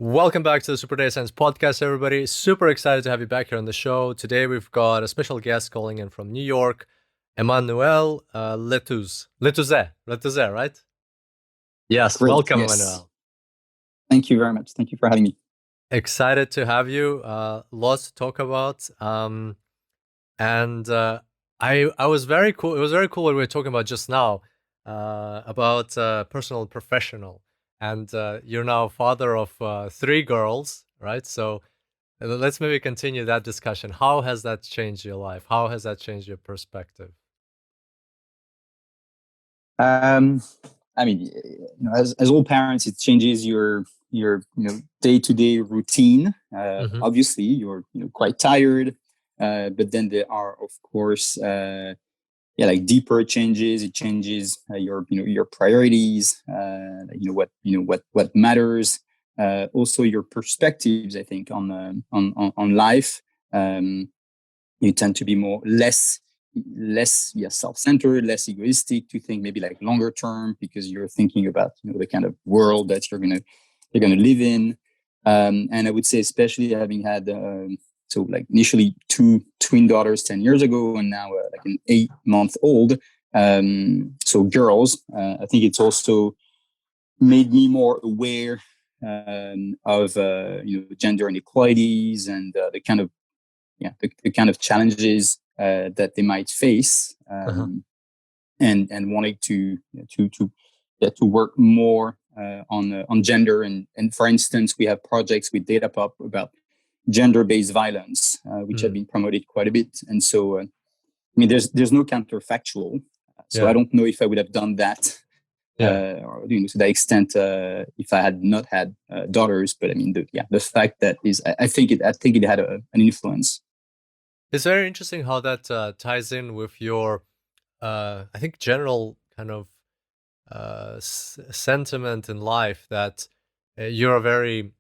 Welcome back to the Super Data Science Podcast, everybody. Super excited to have you back here on the show. Today we've got a special guest calling in from New York, Emmanuel Letouzé, right? Yes, Great. welcome, Yes. Emmanuel. Thank you very much. Thank you for having me. Excited to have you. Lots to talk about. And I was very cool. It was very cool what we were talking about just now about personal and professional. And you're now father of three girls, right? So let's maybe continue that discussion. How has that changed your life? How has that changed your perspective? Um, as all parents, it changes your day-to-day routine. Mm-hmm. Obviously, you're quite tired, but then there are, of course, like deeper changes. It changes your priorities. What matters. Also, your perspectives. I think on life. You tend to be less self-centered, less egoistic, to think maybe like longer term, because you're thinking about the kind of world that you're gonna live in. And I would say, especially having had so like initially two twin daughters 10 years ago, and now like an 8-month old. So girls, I think it's also made me more aware of gender inequalities and the kind of challenges that they might face, Uh-huh. and wanting to work more on gender, and for instance, we have projects with DataPop about gender-based violence, which have Mm. been promoted quite a bit. And so, I mean, there's no counterfactual, so I Yeah. don't know if I would have done that Yeah. or to that extent if I had not had daughters. But I mean, the fact that is, I think it had an influence. It's very interesting how that ties in with your, I think, general kind of sentiment in life that you're a very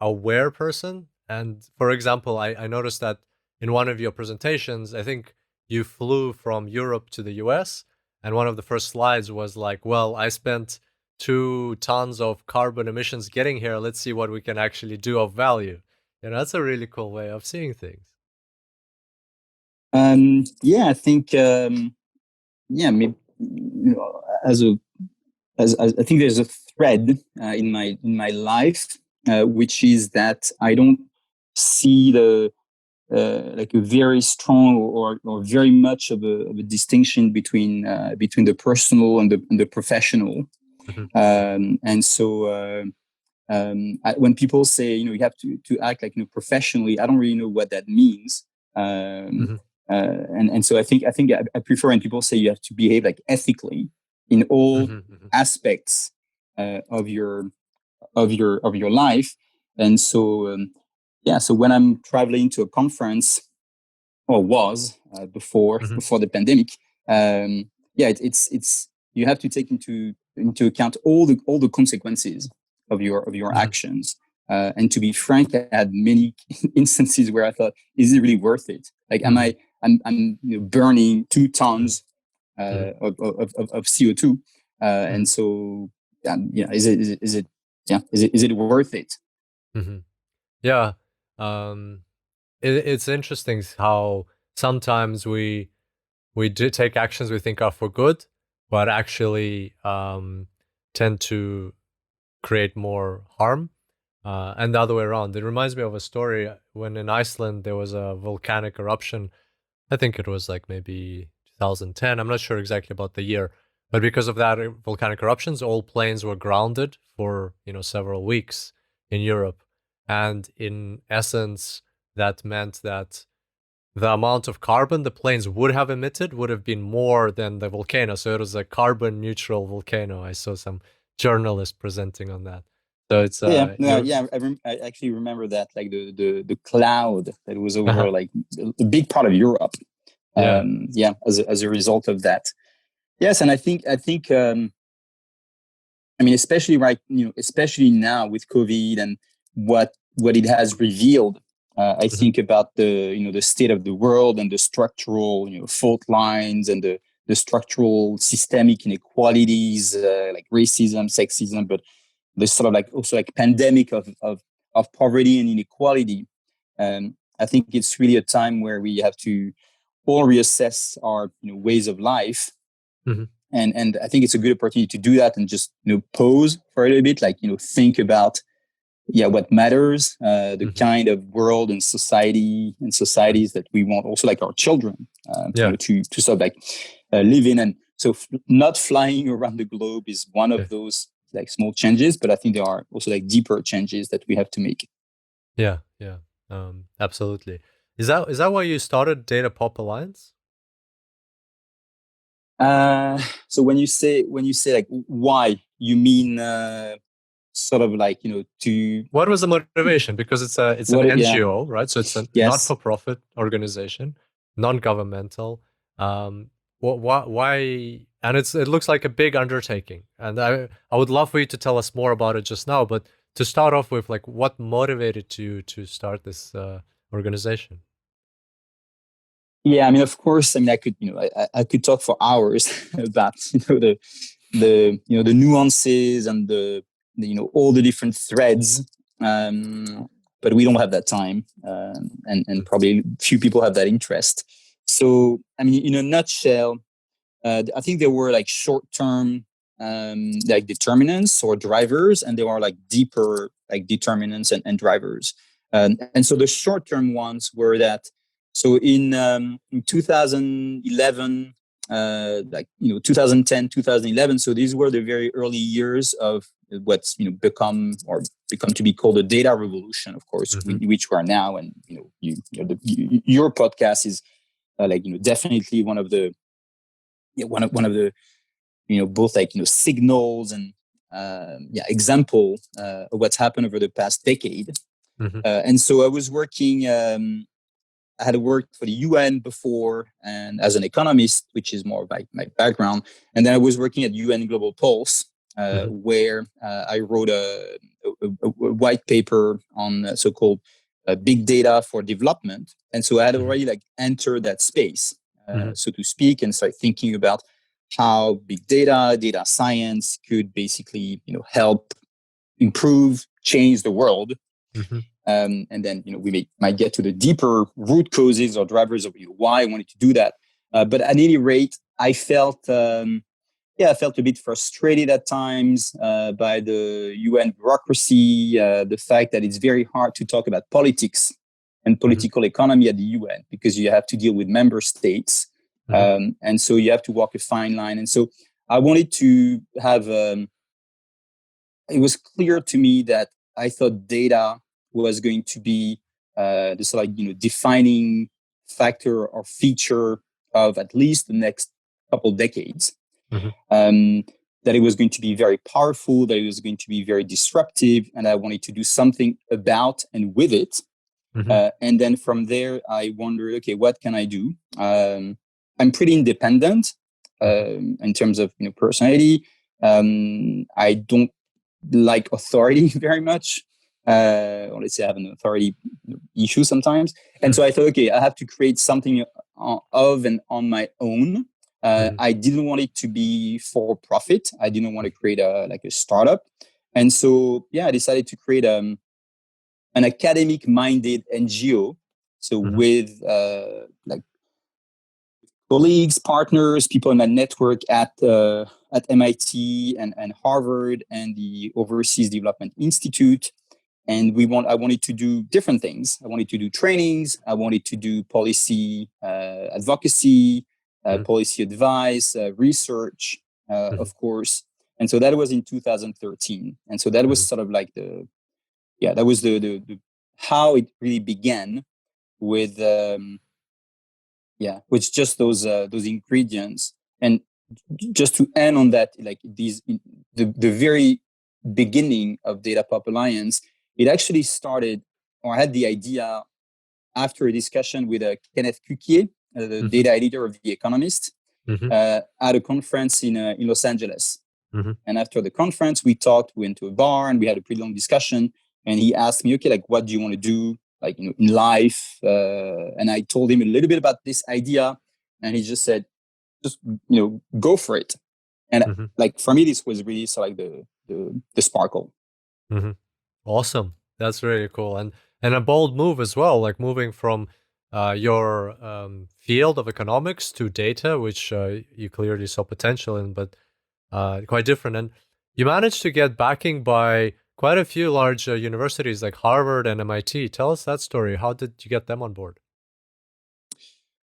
aware person. And for example, I noticed that in one of your presentations, I think you flew from Europe to the US, and one of the first slides was like, well, I spent 2 tons of carbon emissions getting here. Let's see what we can actually do of value. That's a really cool way of seeing things. Yeah, I think maybe, as I think there's a thread in my life, which is that I don't see the like a very strong or very much of a distinction between the personal and the professional. Mhm. And so when people say you have to act like professionally, I don't really know what that means. Um, Mhm. and so I prefer when people say you have to behave like ethically in all Mhm. Mhm. aspects of your life. And so so when I'm traveling to a conference, or was before Mhm. before the pandemic, it's you have to take into account all the consequences of your Mhm. actions. And to be frank, I had many instances where I thought, is it really worth it? Like, am Mhm. I I'm burning 2 tons Mhm. of CO2, and Mhm. so is it worth it? Mhm. Yeah. It's interesting how sometimes we do take actions we think are for good, but actually tend to create more harm, and the other way around. It reminds me of a story when in Iceland there was a volcanic eruption. I think it was like maybe 2010. I'm not sure exactly about the year, but because of that volcanic eruptions, all planes were grounded for several weeks in Europe, and in essence, that meant that the amount of carbon the planes would have emitted would have been more than the volcano. So it was a carbon neutral volcano. I saw some journalists presenting on that. So it's Yeah, no, you yeah. I actually remember that, like the cloud that was over uh like a big part of Europe. yeah. Yeah, as a result of that. Yes, and I think I mean, especially especially now with COVID and what it has revealed. I Hmm. think about the state of the world and the structural fault lines and the structural systemic inequalities, like racism, sexism, but this sort of like also like pandemic of poverty and inequality. I think it's really a time where we have to all reassess our ways of life. Mm-hmm. And I think it's a good opportunity to do that and just pause for a little bit, like think about what matters, the kind of world and societies that we want, also like our children, to sort of like live in. And so not flying around the globe is one of those like small changes, but I think there are also like deeper changes that we have to make. Yeah, absolutely. Is that why you started Data Pop Alliance? So when you say like why, you mean sort of like to what was the motivation? Because it's an NGO, right? So it's a not-for-profit organization, non-governmental. Why? And it looks like a big undertaking, and I would love for you to tell us more about it just now. But to start off with, like, what motivated you to start this organization? Yeah, I mean, of course, I mean, I could I could talk for hours about the nuances and the all the different threads, but we don't have that time, and probably few people have that interest. So I mean, in a nutshell, I think there were like short-term like determinants or drivers, and there are like deeper like determinants and drivers. And so the short-term ones were that. So in 2011, like 2010, 2011. So these were the very early years of what's become to be called the data revolution, of course, which we are now. And your podcast is like definitely one of the both like signals and example of what's happened over the past decade. And so I was working. I had worked for the UN before, and as an economist, which is more like my background. And then I was working at UN Global Pulse, where I wrote a white paper on so-called big data for development. And so I had already like entered that space, so to speak, and started thinking about how big data science could basically help improve, change the world. And then we might get to the deeper root causes or drivers of why I wanted to do that. But at any rate, I felt I felt a bit frustrated at times by the UN bureaucracy, the fact that it's very hard to talk about politics and political economy at the UN because you have to deal with member states. And so you have to walk a fine line. And so I wanted to have, it was clear to me that I thought data was going to be this like, defining factor or feature of at least the next couple decades. That it was going to be very powerful, that it was going to be very disruptive, and I wanted to do something about and with it. And then from there, I wondered, okay, what can I do? I'm pretty independent in terms of personality. I don't like authority very much. Or let's say I have an authority issue sometimes. And so I thought, okay, I have to create something of and on my own. I didn't want it to be for profit. I didn't want to create a startup. And so, I decided to create an academic minded NGO. So with like colleagues, partners, people in my network at MIT and Harvard and the Overseas Development Institute. And I wanted to do different things. I wanted to do trainings. I wanted to do policy advocacy, policy advice, research, of course. And so that was in 2013. And so that was sort of like that was the how it really began with with just those ingredients. And just to end on that, like the very beginning of Data Pop Alliance, it actually started, or I had the idea after a discussion with Kenneth Cukier, the data editor of The Economist, at a conference in Los Angeles. And after the conference, we went to a bar and we had a pretty long discussion. And he asked me, okay, like, what do you want to do, like, in life? And I told him a little bit about this idea. And he just said, just, go for it. And like, for me, this was really so like the sparkle. Hmm. Awesome. That's really cool. And a bold move as well, like moving from your field of economics to data, which you clearly saw potential in, but quite different. And you managed to get backing by quite a few large universities like Harvard and MIT. Tell us that story. How did you get them on board?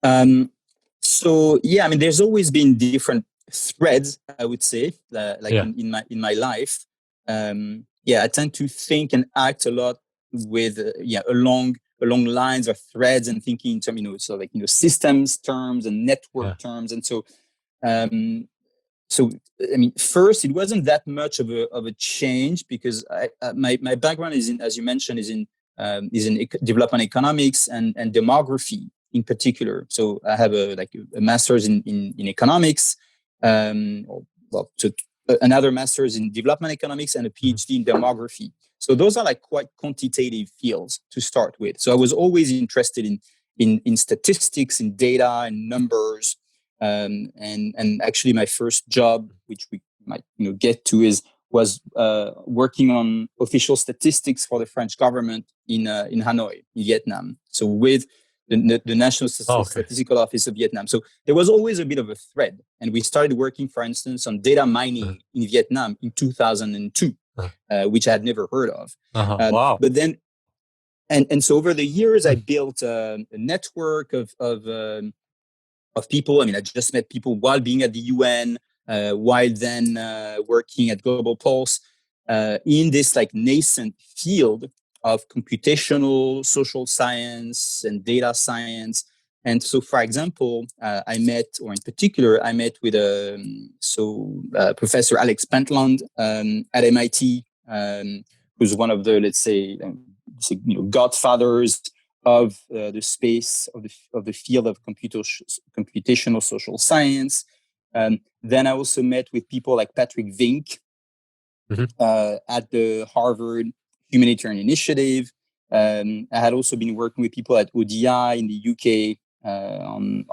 Um, so yeah, I mean, there's always been different threads, I would say, like Yeah. in my life. Yeah, I tend to think and act a lot with along lines or threads and thinking in terms, so like systems terms and network Yeah. terms, and um, so I mean, first, it wasn't that much of a change because my background is in, as you mentioned, is in development economics and demography in particular. So I have a master's in economics, or, well, so another master's in development economics and a Hmm. PhD in demography. So those are like quite quantitative fields to start with. So I was always interested in statistics, in data, and numbers. And actually, my first job, which we might get to, was working on official statistics for the French government in Hanoi, in Vietnam. So with the National Oh, okay. Statistical Office of Vietnam. So there was always a bit of a thread, and we started working, for instance, on data Uh-huh. mining in Vietnam in 2002, which I had never heard of. Uh-huh. Wow. But then, and so over the years, I built a network of people. I mean, I just met people while being at the UN, while then working at Global Pulse, in this like nascent field of computational social science and data science. And so, for example, I met, or in particular, I met with Professor Alex Pentland at MIT, who's one of the, let's say, godfathers of the space of the field of computational social science. Then I also met with people like Patrick Vink Hmm. at the Harvard Humanitarian Initiative. I had also been working with people at ODI in the UK on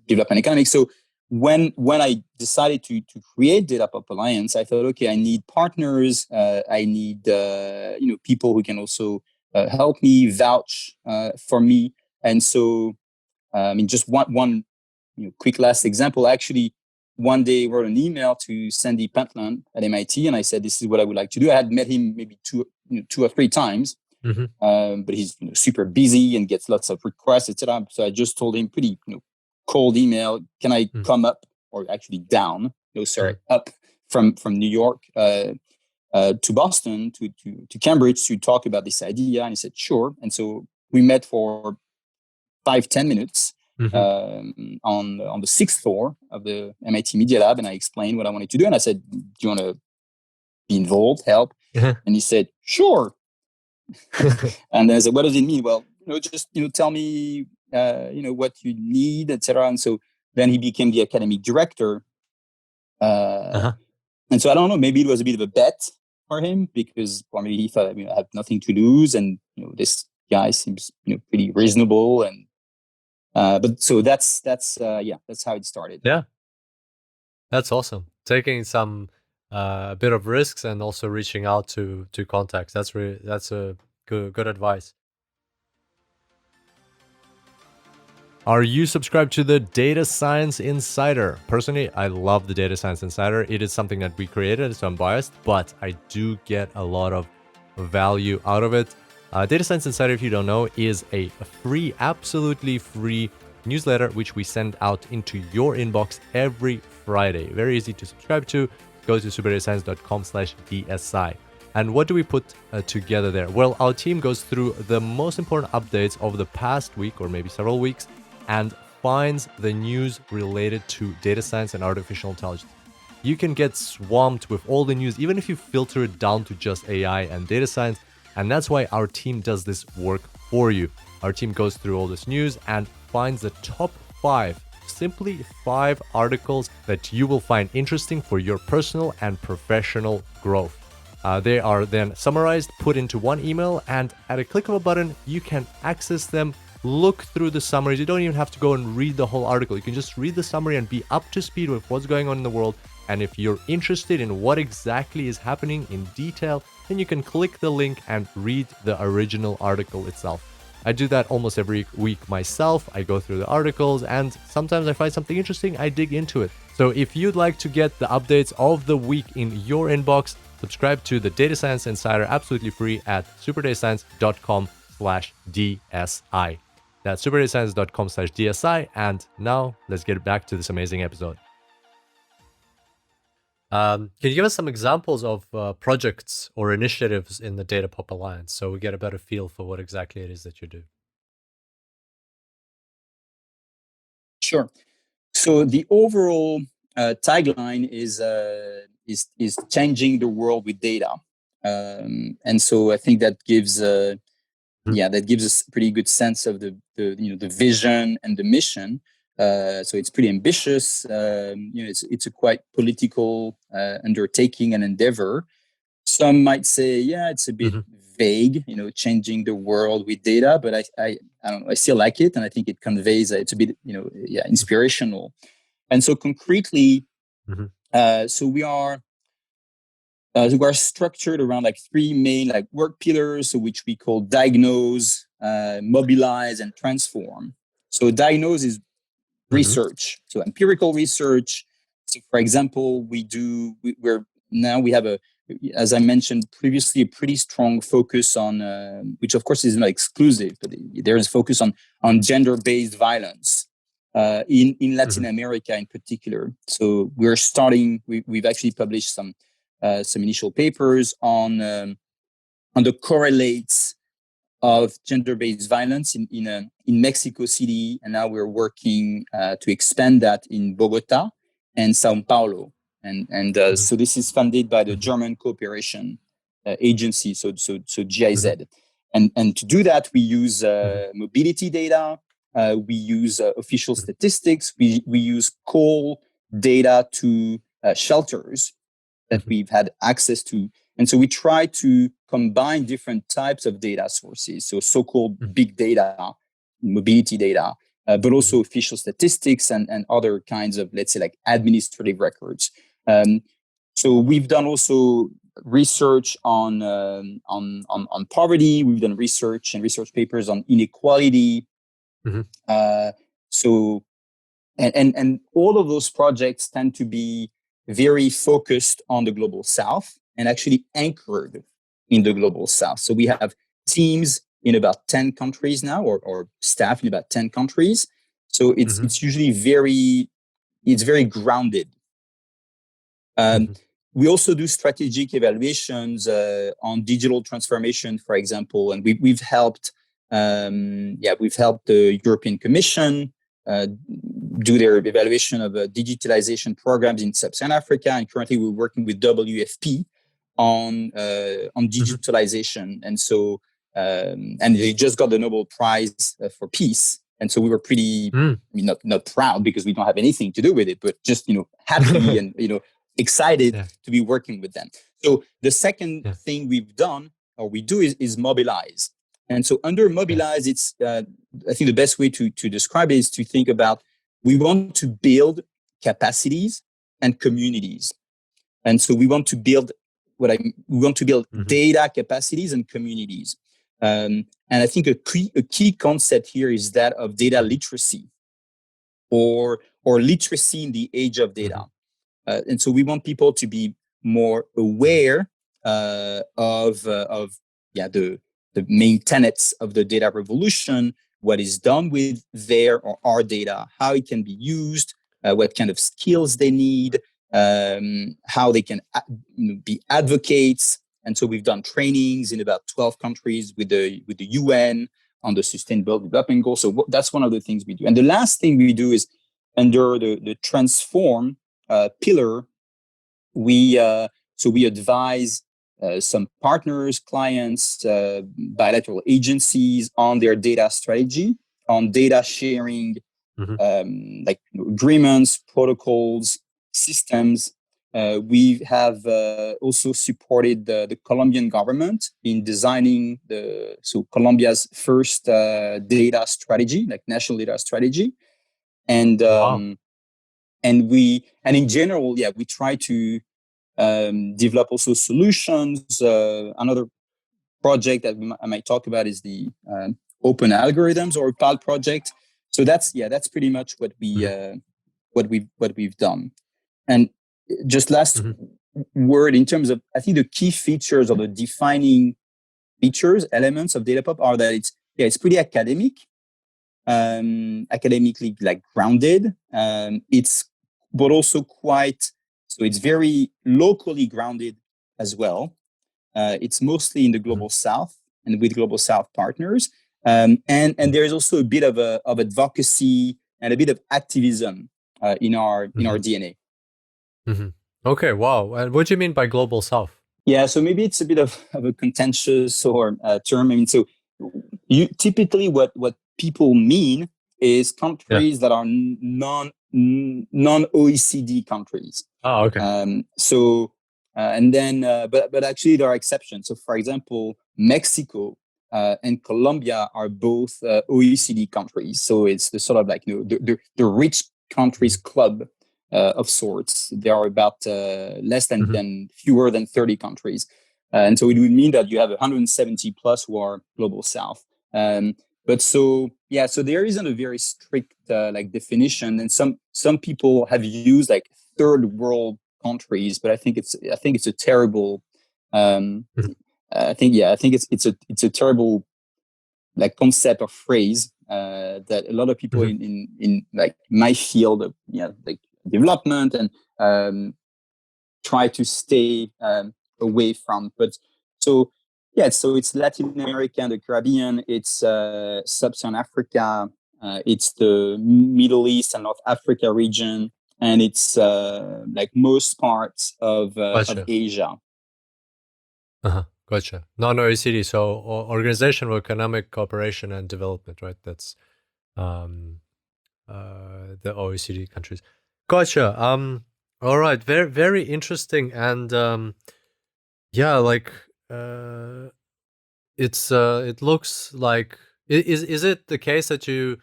development economics. So when I decided to create Data Pop Alliance, I thought, okay, I need partners. I need people who can also help me, vouch for me. And so, I mean, just one quick last example. Actually, one day I wrote an email to Sandy Pentland at MIT, and I said, "This is what I would like to do." I had met him maybe two or three times, Hmm. but he's super busy and gets lots of requests, etc. So I just told him pretty cold email, "Can I come up, or actually down? No, sorry, up from New York to Boston to Cambridge to talk about this idea?" And he said, "Sure." And so we met for 5-10 minutes Hmm. on the sixth floor of the MIT Media Lab, and I explained what I wanted to do. And I said, "Do you want to be involved, help?" And he said, "Sure." And I said, "What does it mean?" "Well, just tell me, what you need, etc." And so then he became the academic director. Uh, Uh-huh. and so I don't know, maybe it was a bit of a bet for him because maybe he thought, I have nothing to lose, and this guy seems pretty reasonable, and but so that's how it started. Yeah. That's awesome. Taking some bit of risks and also reaching out to contacts. That's a good advice. Are you subscribed to the Data Science Insider? Personally, I love the Data Science Insider. It is something that we created, so I'm biased, but I do get a lot of value out of it. Data Science Insider, if you don't know, is a free, absolutely free newsletter which we send out into your inbox every Friday. Very easy to subscribe to. Go to superdatascience.com/DSI. And what do we put together there? Well, our team goes through the most important updates of the past week or maybe several weeks and finds the news related to data science and artificial intelligence. You can get swamped with all the news, even if you filter it down to just AI and data science. And that's why our team does this work for you. Our team goes through all this news and finds the top 5, simply 5 articles that you will find interesting for your personal and professional growth. They are then summarized, put into one email, and at a click of a button, you can access them, look through the summaries. You don't even have to go and read the whole article. You can just read the summary and be up to speed with what's going on in the world. And if you're interested in what exactly is happening in detail, then you can click the link and read the original article itself. I do that almost every week myself. I go through the articles and sometimes I find something interesting, I dig into it. So if you'd like to get the updates of the week in your inbox, subscribe to the Data Science Insider absolutely free at superdatascience.com/DSI. That's superdatascience.com/DSI. And now let's get back to this amazing episode. Can you give us some examples of projects or initiatives in the Data Pop Alliance so we get a better feel for what exactly it is that you do? Sure. So the overall tagline is changing the world with data, and so I think that gives that gives us a pretty good sense of the vision and the mission. So it's pretty ambitious. It's a quite political undertaking and endeavor. Some might say, it's a bit vague, changing the world with data, but I don't know, I still like it, and I think it conveys it's a bit, inspirational. And so concretely, so we are structured around like three main work pillars, so which we call diagnose, mobilize, and transform. So diagnose is research, so empirical research. So for example, we have as I mentioned previously, a pretty strong focus on, which of course is not exclusive, but there is focus on gender-based violence in Latin America in particular. So we've actually published some initial papers on the correlates of gender-based violence in Mexico City, and now we're working to expand that in Bogota and Sao Paulo. And so this is funded by the German Cooperation Agency, so GIZ. And to do that, we use mobility data, we use official statistics, we use call data to shelters that we've had access to. And so we try to combine different types of data sources, so so-called big data, mobility data, but also official statistics and other kinds of, let's say, like administrative records. So we've done also research on poverty. We've done research papers on inequality. So and all of those projects tend to be very focused on the global South and actually anchored in the global South. So we have teams in about 10 countries now, or staff in about 10 countries. So it's usually very grounded. We also do strategic evaluations on digital transformation, for example, and we've helped the European Commission do their evaluation of digitalization programs in Sub-Saharan Africa, and currently we're working with WFP on digitalization, and so and they just got the Nobel Prize for Peace, and so we were pretty, not proud because we don't have anything to do with it, but just happy and excited to be working with them. So the second thing we've done or we do is mobilize, and so under mobilize, it's I think the best way to describe it is to think about we want to build capacities and communities, and so we want to build data capacities and communities. And I think a key concept here is that of data literacy, or literacy in the age of data. And so we want people to be more aware of the main tenets of the data revolution, what is done with their or our data, how it can be used, what kind of skills they need, how they can be advocates. And so we've done trainings in about 12 countries with the UN on the Sustainable Development Goals. So that's one of the things we do. And the last thing we do is under the transform pillar, we advise some partners, clients, bilateral agencies on their data strategy, on data sharing, agreements, protocols, systems. We have also supported the Colombian government in designing Colombia's first data strategy, like national data strategy, and in general, we try to develop also solutions. Another project that I might talk about is the open algorithms or PAL project. So that's pretty much what we've done. And just last word in terms of, I think the key features or the defining features, elements of Datapop are that it's pretty academic, academically like grounded. But also so it's very locally grounded as well. It's mostly in the global south and with global south partners. And there's also a bit of advocacy and a bit of activism in our DNA. Okay, wow. And what do you mean by global south? Yeah, so maybe it's a bit of a contentious or term. I mean, so you typically what people mean is countries that are non OECD countries. Oh, okay. And then, but actually there are exceptions. So, for example, Mexico and Colombia are both OECD countries. So it's the sort of like the rich countries club of sorts. There are about less than fewer than 30 countries, and so it would mean that you have 170 plus who are global south. But so there isn't a very strict like definition, and some people have used like third world countries, but I think it's a terrible. I think it's a terrible like concept or phrase that a lot of people in like my field of like development and try to stay away from. But so it's Latin America and the Caribbean, it's Sub-Saharan Africa, it's the Middle East and North Africa region, and it's like most parts of Asia. Gotcha. Non-OECD, so Organization for Economic Cooperation and Development, right? That's the OECD countries. Gotcha. All right. Very, very interesting. And yeah, like it looks like is it the case that you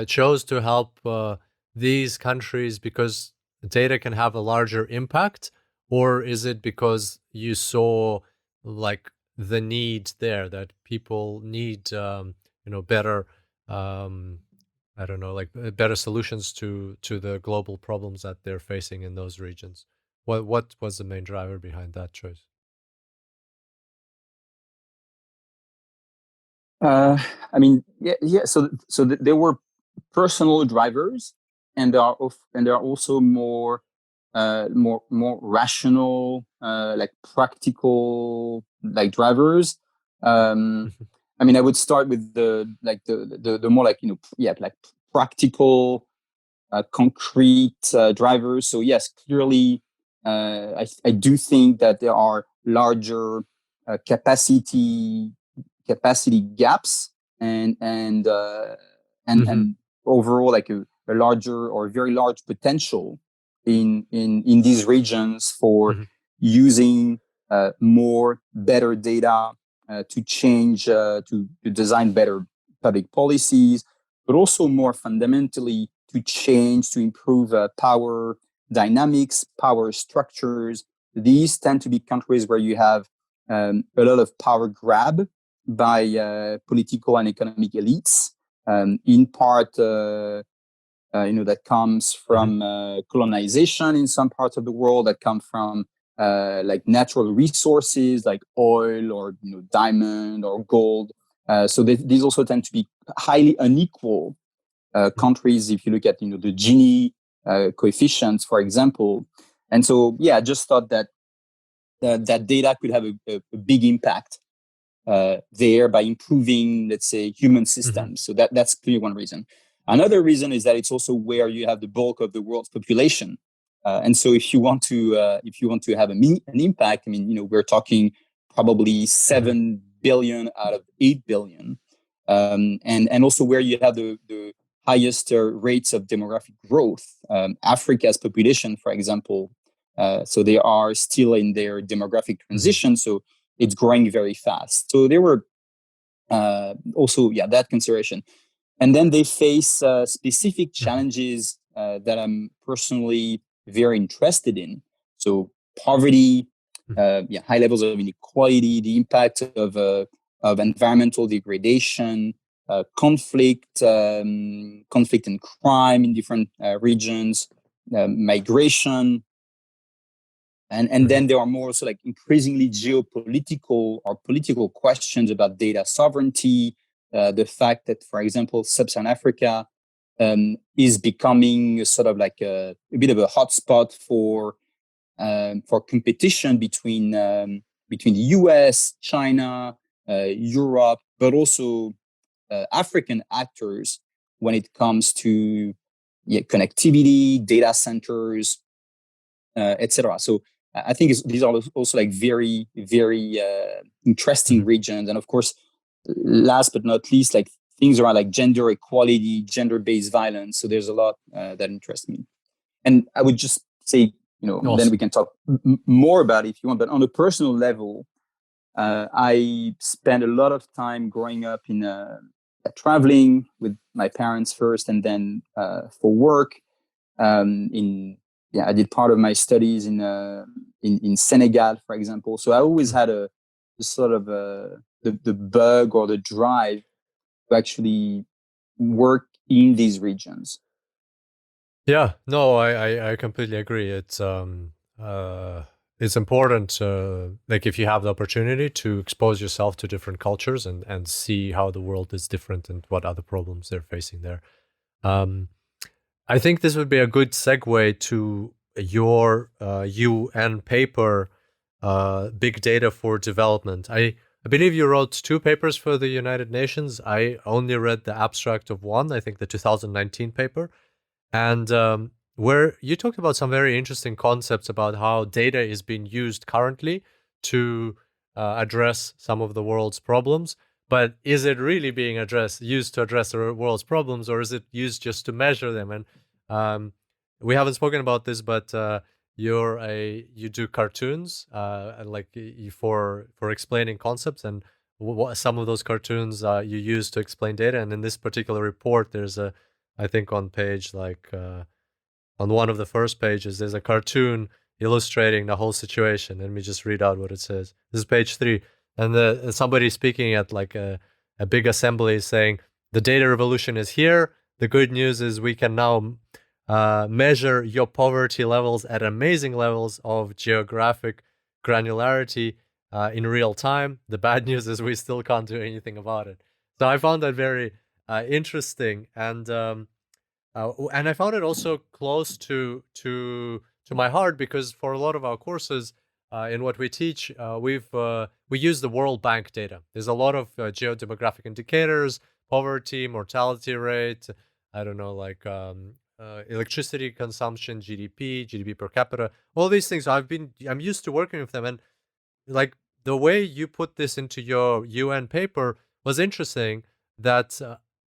chose to help these countries because data can have a larger impact, or is it because you saw like the need there that people need better I don't know, like better solutions to the global problems that they're facing in those regions? What was the main driver behind that choice? I mean, So there were personal drivers, and there are also more rational, like practical, like drivers. I mean, I would start with the more like like practical, concrete drivers. So yes, clearly, I do think that there are larger capacity gaps and overall like a larger or very large potential in these regions for using more better data to change to design better public policies, but also more fundamentally to improve power dynamics, power structures. These tend to be countries where you have a lot of power grab by political and economic elites, in part, that comes from colonization in some parts of the world, that come from like natural resources like oil or diamond or gold. So these also tend to be highly unequal countries if you look at the Gini coefficients, for example. And so I just thought that that data could have a big impact there by improving, let's say, human systems. So that's clearly one reason. Another reason is that it's also where you have the bulk of the world's population, and so if you want to have an impact, I mean, we're talking probably 7 billion out of 8 billion, and also where you have the highest rates of demographic growth. Africa's population, for example, so they are still in their demographic transition. So it's growing very fast. So there were also that consideration. And then they face specific challenges that I'm personally very interested in. So poverty, high levels of inequality, the impact of environmental degradation, conflict and crime in different regions, migration. And then there are more so like increasingly geopolitical or political questions about data sovereignty, the fact that, for example, Sub-Saharan Africa is becoming sort of like a bit of a hotspot for competition between the US, China, Europe, but also African actors when it comes to connectivity, data centers, etc. So I think these are also like very, very interesting regions. And of course, last but not least, like things around like gender equality, gender-based violence. So there's a lot that interests me. And I would just say, Awesome. Then we can talk more about it if you want. But on a personal level, I spent a lot of time growing up in traveling with my parents first, and then for work. I did part of my studies in Senegal, for example. So I always had a sort of the bug or the drive to actually work in these regions. Yeah, no, I completely agree. It's important, like if you have the opportunity to expose yourself to different cultures and see how the world is different and what other problems they're facing there. I think this would be a good segue to your UN paper, Big Data for Development. I believe you wrote 2 papers for the United Nations. I only read the abstract of one, I think the 2019 paper. And where you talked about some very interesting concepts about how data is being used currently to address some of the world's problems. But is it really being used to address the world's problems, or is it used just to measure them? And we haven't spoken about this, but you do cartoons, like for explaining concepts, and some of those cartoons you use to explain data. And in this particular report, there's I think on page on one of the first pages, there's a cartoon illustrating the whole situation. Let me just read out what it says. This is page 3. And somebody speaking at like a big assembly saying, the data revolution is here. The good news is we can now measure your poverty levels at amazing levels of geographic granularity in real time. The bad news is we still can't do anything about it. So I found that very interesting, and I found it also close to my heart, because for a lot of our courses in what we teach, we use the World Bank data. There's a lot of geodemographic indicators, poverty, mortality rate, I don't know, like electricity consumption, GDP per capita, all these things. I'm used to working with them, and like the way you put this into your UN paper was interesting. That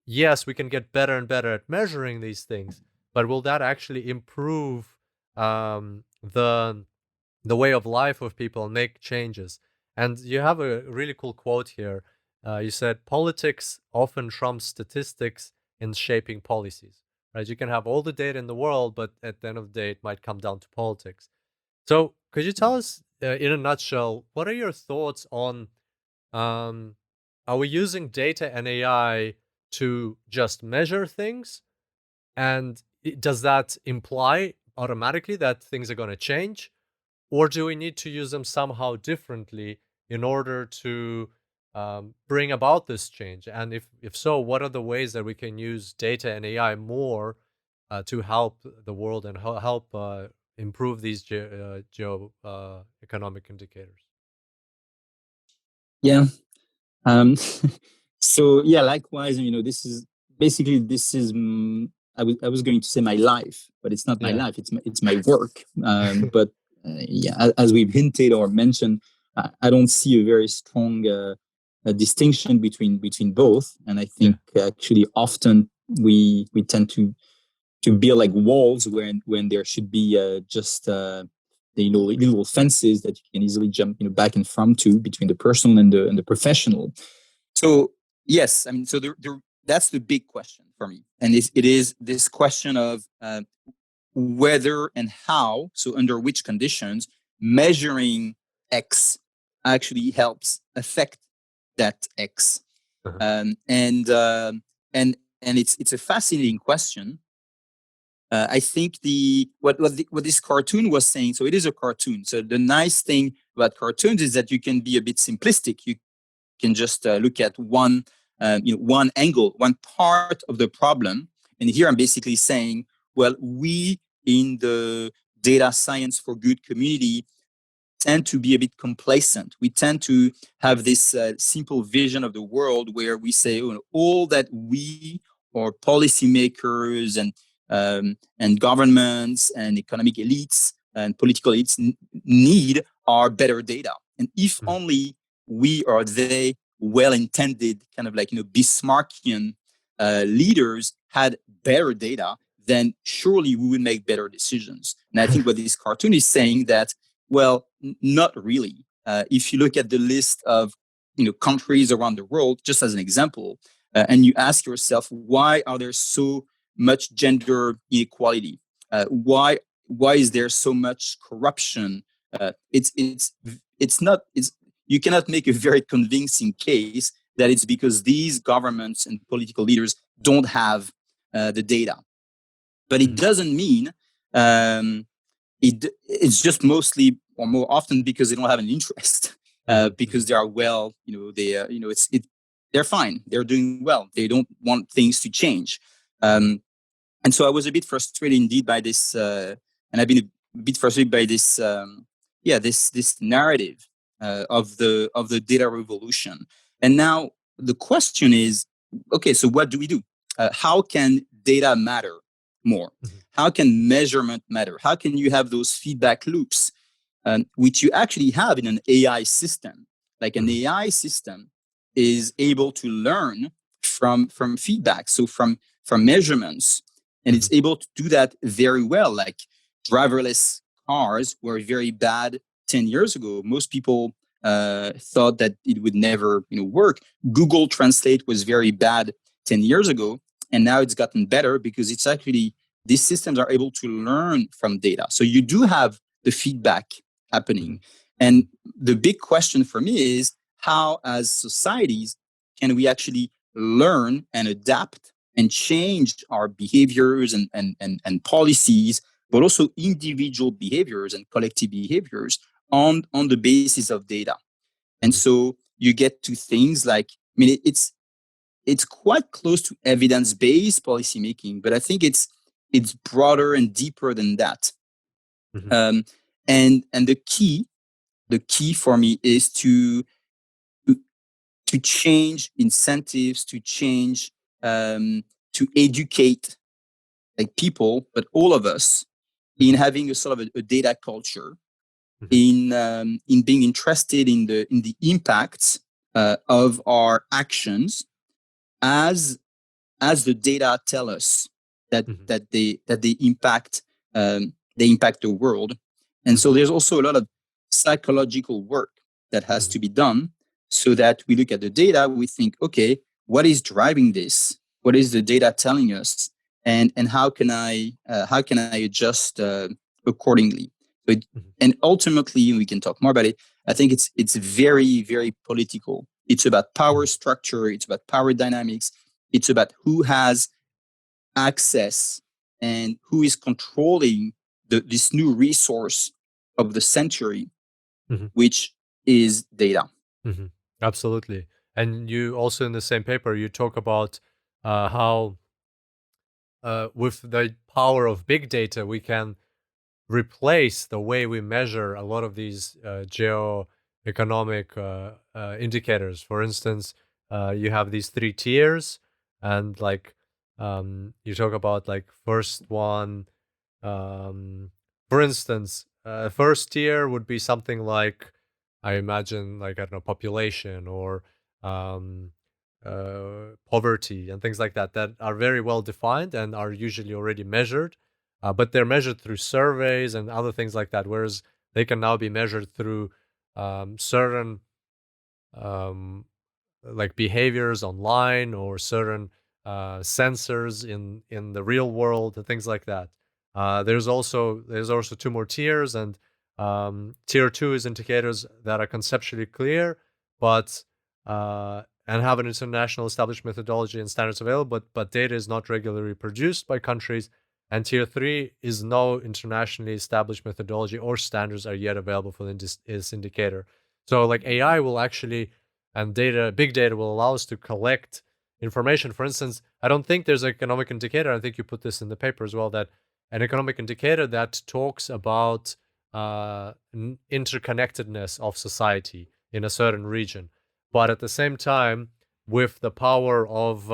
yes, we can get better and better at measuring these things, but will that actually improve the way of life of people and make changes? And you have a really cool quote here. You said, politics often trumps statistics in shaping policies. Right? You can have all the data in the world, but at the end of the day, it might come down to politics. So could you tell us, in a nutshell, what are your thoughts on, are we using data and AI to just measure things? And does that imply automatically that things are going to change? Or do we need to use them somehow differently in order to bring about this change? And if so, what are the ways that we can use data and AI more to help the world and help improve these economic indicators? Yeah. So yeah, likewise, this is basically I was going to say my life, but it's not my life. It's my work. But yeah, as we've hinted or mentioned, I don't see a very strong a distinction between both. And I think actually often we tend to build like walls when there should be just little fences that you can easily jump back and from to between the personal and the professional. So yes, I mean, so that's the big question for me, and it is this question of whether and how, so under which conditions measuring X actually helps affect that X. Uh-huh. And it's a fascinating question. I think what this cartoon was saying. So it is a cartoon. So the nice thing about cartoons is that you can be a bit simplistic. You can just look at one angle, one part of the problem. And here I'm basically saying, well, we in the data science for good community tend to be a bit complacent. We tend to have this simple vision of the world where we say, oh, all that we or policymakers and governments and economic elites and political elites need are better data. And if Mhm. only we or they well-intended kind of like Bismarckian leaders had better data, then surely we would make better decisions. And I think what this cartoon is saying that, well, not really. If you look at the list of countries around the world, just as an example, and you ask yourself, why are there so much gender inequality? Why is there so much corruption? It's not. It's You cannot make a very convincing case that it's because these governments and political leaders don't have the data. But it Mhm. doesn't mean it's just mostly or more often because they don't have an interest, Mhm. because Mhm. they are well, they're fine, they're doing well, they don't want things to change. Mhm. And so I was a bit frustrated indeed by this, and I've been a bit frustrated by this, this narrative of the data revolution. And now the question is, okay, so what do we do? How can data matter more? Mhm. How can measurement matter? How can you have those feedback loops, which you actually have in an AI system? Like an Mhm. AI system is able to learn from feedback, so from measurements, and it's Mhm. able to do that very well. Like driverless cars were very bad 10 years ago. Most people thought that it would never work. Google Translate was very bad 10 years ago, and now it's gotten better because it's actually these systems are able to learn from data. So you do have the feedback happening. Mhm. And Mhm. the big question for me is, how as societies can we actually learn and adapt and change our behaviors and policies, but also individual behaviors and collective behaviors on the basis of data? And Mhm. so you get to things like, I mean, it's quite close to evidence-based policymaking, but I think it's broader and deeper than that. Mhm. Um, and the key for me is to change incentives, to change, to educate like people, but all of us, in Mhm. having a sort of a data culture, Mhm. in being interested in the impacts of our actions as the data tell us that Mhm. they impact the world. And so Mhm. there's also a lot of psychological work that has Mhm. to be done, so that we look at the data, we think, okay, what is driving this? What is the data telling us? And how can I adjust accordingly? But Mhm. and ultimately, we can talk more about it. I think it's very, very political. It's about power Mhm. structure. It's about power dynamics. It's about who has access and who is controlling this new resource of the century, Mhm. which is data. Mhm. Absolutely. And you also in the same paper you talk about how with the power of big data we can replace the way we measure a lot of these geo-economic indicators. For instance, you have these three tiers, and like you talk about like first one. Um, for instance, first tier would be something like I imagine like I don't know population or um, poverty and things like that that are very well defined and are usually already measured, but they're measured through surveys and other things like that. Whereas they can now be measured through certain um, like behaviors online or certain sensors in the real world and things like that. There's also two more tiers, and Tier 2 is indicators that are conceptually clear, but and have an international established methodology and standards available, but data is not regularly produced by countries. And tier 3 is no internationally established methodology or standards are yet available for this indicator. So like AI will actually, and big data will allow us to collect information. For instance, I don't think there's an economic indicator. I think you put this in the paper as well, that an economic indicator that talks about interconnectedness of society in a certain region. But at the same time, with the power of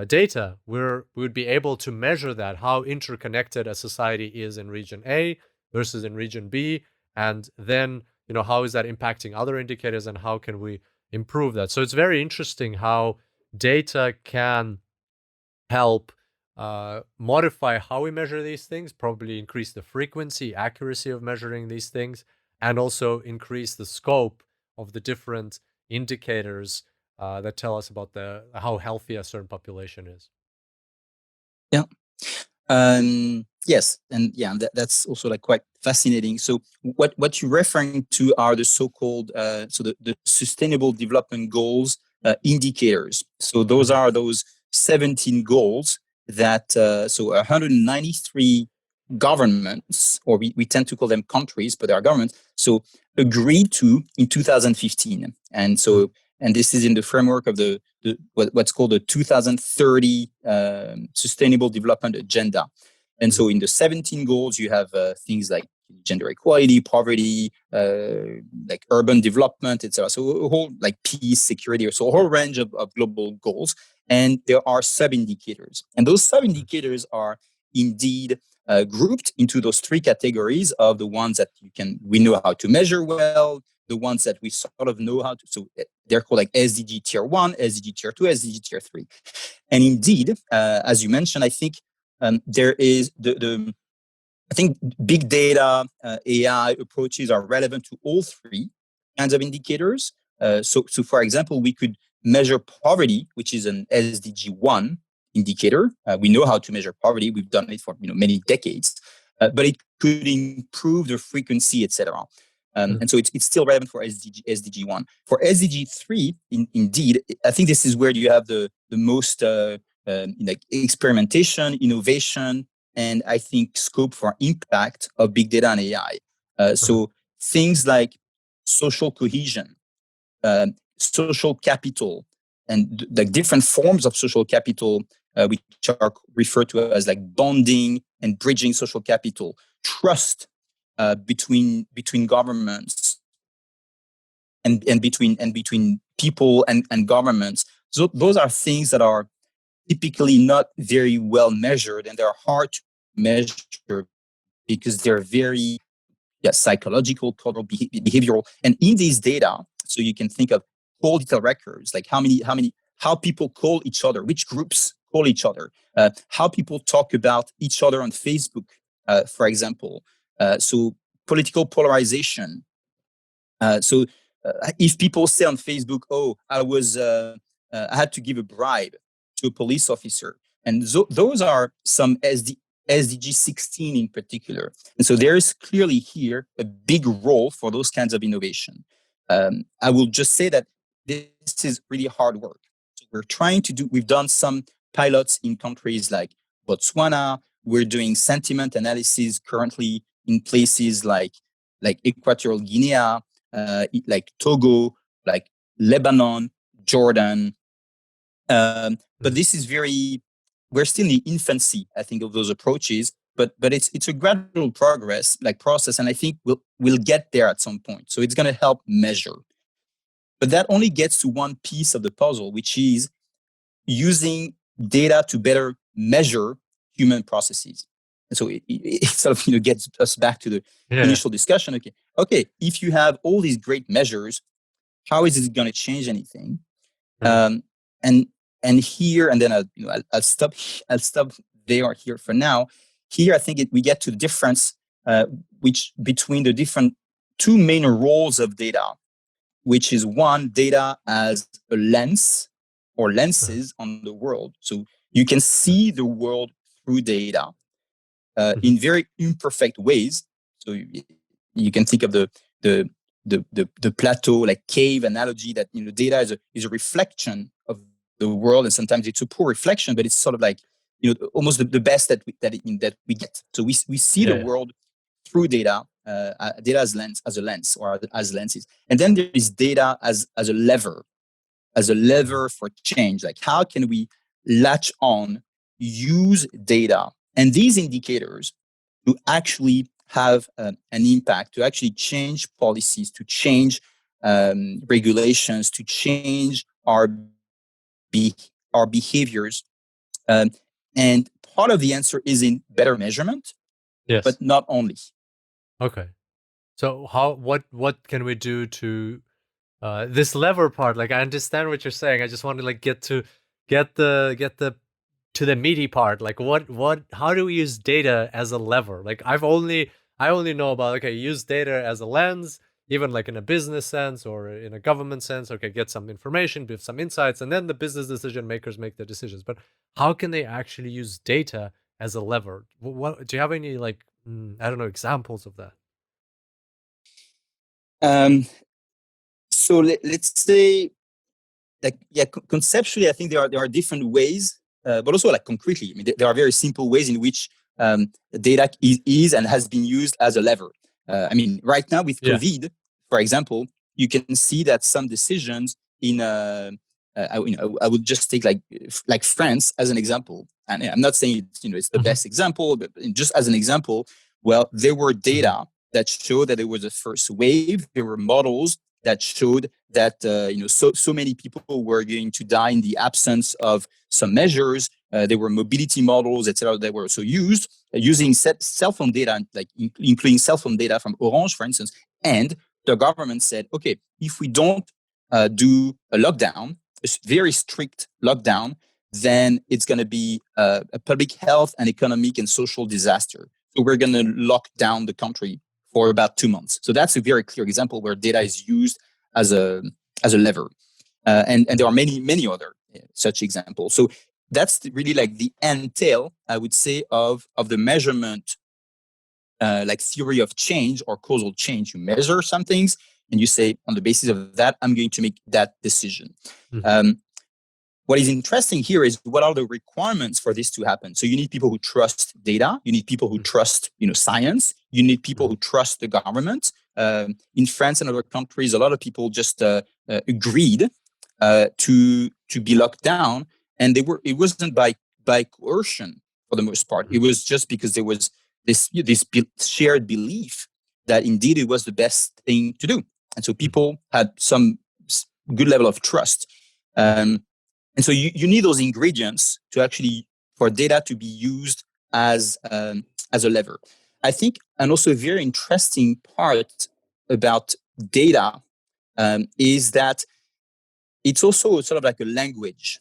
data, we would be able to measure that, how interconnected a society is in region A versus in region B, and then how is that impacting other indicators, and how can we improve that? So it's very interesting how data can help modify how we measure these things, probably increase the frequency, accuracy of measuring these things, and also increase the scope of the different indicators that tell us about how healthy a certain population is. Yeah. Yes, and yeah, that's also like quite fascinating. So what you're referring to are the so-called the Sustainable Development Goals indicators. So those are those 17 goals that 193 governments, or we tend to call them countries, but they are governments, so agreed to in 2015. And so and this is in the framework of what's called the 2030 Sustainable Development Agenda. And so in the 17 goals, you have things like gender equality, poverty, like urban development, etc. So a whole like peace, security, so a whole range of global goals. And there are sub-indicators. And those sub-indicators are indeed grouped into those three categories of the ones that we know how to measure well, the ones that we sort of know how to, so they're called like SDG tier 1, SDG tier 2, SDG tier 3. And indeed, as you mentioned, I think there is I think big data, AI approaches are relevant to all three kinds of indicators. So for example, we could measure poverty, which is an SDG 1 indicator. We know how to measure poverty. We've done it for many decades, but it could improve the frequency, etc. And so it's still relevant for SDG 1. For SDG 3, indeed, I think this is where you have the most like experimentation, innovation, and I think scope for impact of big data and AI. So things like social cohesion, social capital, and like different forms of social capital, which are referred to as like bonding and bridging social capital, trust between governments and between people and governments. So those are things that are typically not very well measured, and they're hard to measure because they're very psychological, cultural, behavioral. And in these data, so you can think of call detail records, like how people call each other, which groups call each other, how people talk about each other on Facebook, for example. So political polarization. If people say on Facebook, "Oh, I had to give a bribe to a police officer," and those are some SDG 16 in particular. And so there is clearly here a big role for those kinds of innovation. I will just say that this is really hard work. So we've done some pilots in countries like Botswana. We're doing sentiment analysis currently in places like Equatorial Guinea, like Togo, like Lebanon, Jordan. But this is we're still in the infancy, I think, of those approaches. But it's a gradual process, and I think we'll get there at some point. So it's going to help measure. But that only gets to one piece of the puzzle, which is using data to better measure human processes. And so it sort of gets us back to the initial discussion. Okay, if you have all these great measures, how is it going to change anything? And here, and then I'll stop there here for now. Here, I think we get to the difference which between the different two main roles of data, which is one, data as a lens or lenses on the world. So you can see the world through data in very imperfect ways. So you can think of the plateau, like cave analogy, that data is a reflection of the world, and sometimes it's a poor reflection, but it's sort of like almost the best that we get. So we see the world through data, data as a lens or as lenses, and then there is data as a lever, for change. Like, how can we latch on, use data and these indicators to actually have an impact, to actually change policies, to change regulations, to change our behaviors. And part of the answer is in better measurement, but not only. Okay. So what can we do to this lever part? Like, I understand what you're saying. I just want to like get the to the meaty part. Like, how do we use data as a lever? Like, I only know about, okay, use data as a lens, even like in a business sense or in a government sense. Okay, get some information, give some insights, and then the business decision makers make the decisions. But how can they actually use data as a lever? What do you have any like I don't know, examples of that? So let's say, like, conceptually, I think there are different ways, but also like concretely, I mean, there are very simple ways in which data is and has been used as a lever. I mean, right now with COVID, for example, you can see that some decisions in I would just take like France as an example, and I'm not saying it's the best example, but just as an example, well, there were data that showed that it was a first wave. There were models that showed that so many people were going to die in the absence of some measures. There were mobility models, etc., that were also used using cell phone data, like including cell phone data from Orange, for instance. And the government said, okay, if we don't do a lockdown, a very strict lockdown, then it's going to be a public health and economic and social disaster. So we're going to lock down the country for about 2 months. So that's a very clear example where data is used as a lever, and there are many other such examples. So that's really like the entail, I would say, of the measurement, like theory of change or causal change. You measure some things, and you say, on the basis of that, I'm going to make that decision. What is interesting here is, what are the requirements for this to happen? So you need people who trust data. You need people who trust, science. You need people who trust the government. In France and other countries, a lot of people just agreed to be locked down, and it wasn't by coercion for the most part. It was just because there was this shared belief that indeed it was the best thing to do, and so people had some good level of trust. And so you need those ingredients to actually, for data to be used as a lever. I think, and also a very interesting part about data is that it's also sort of like a language,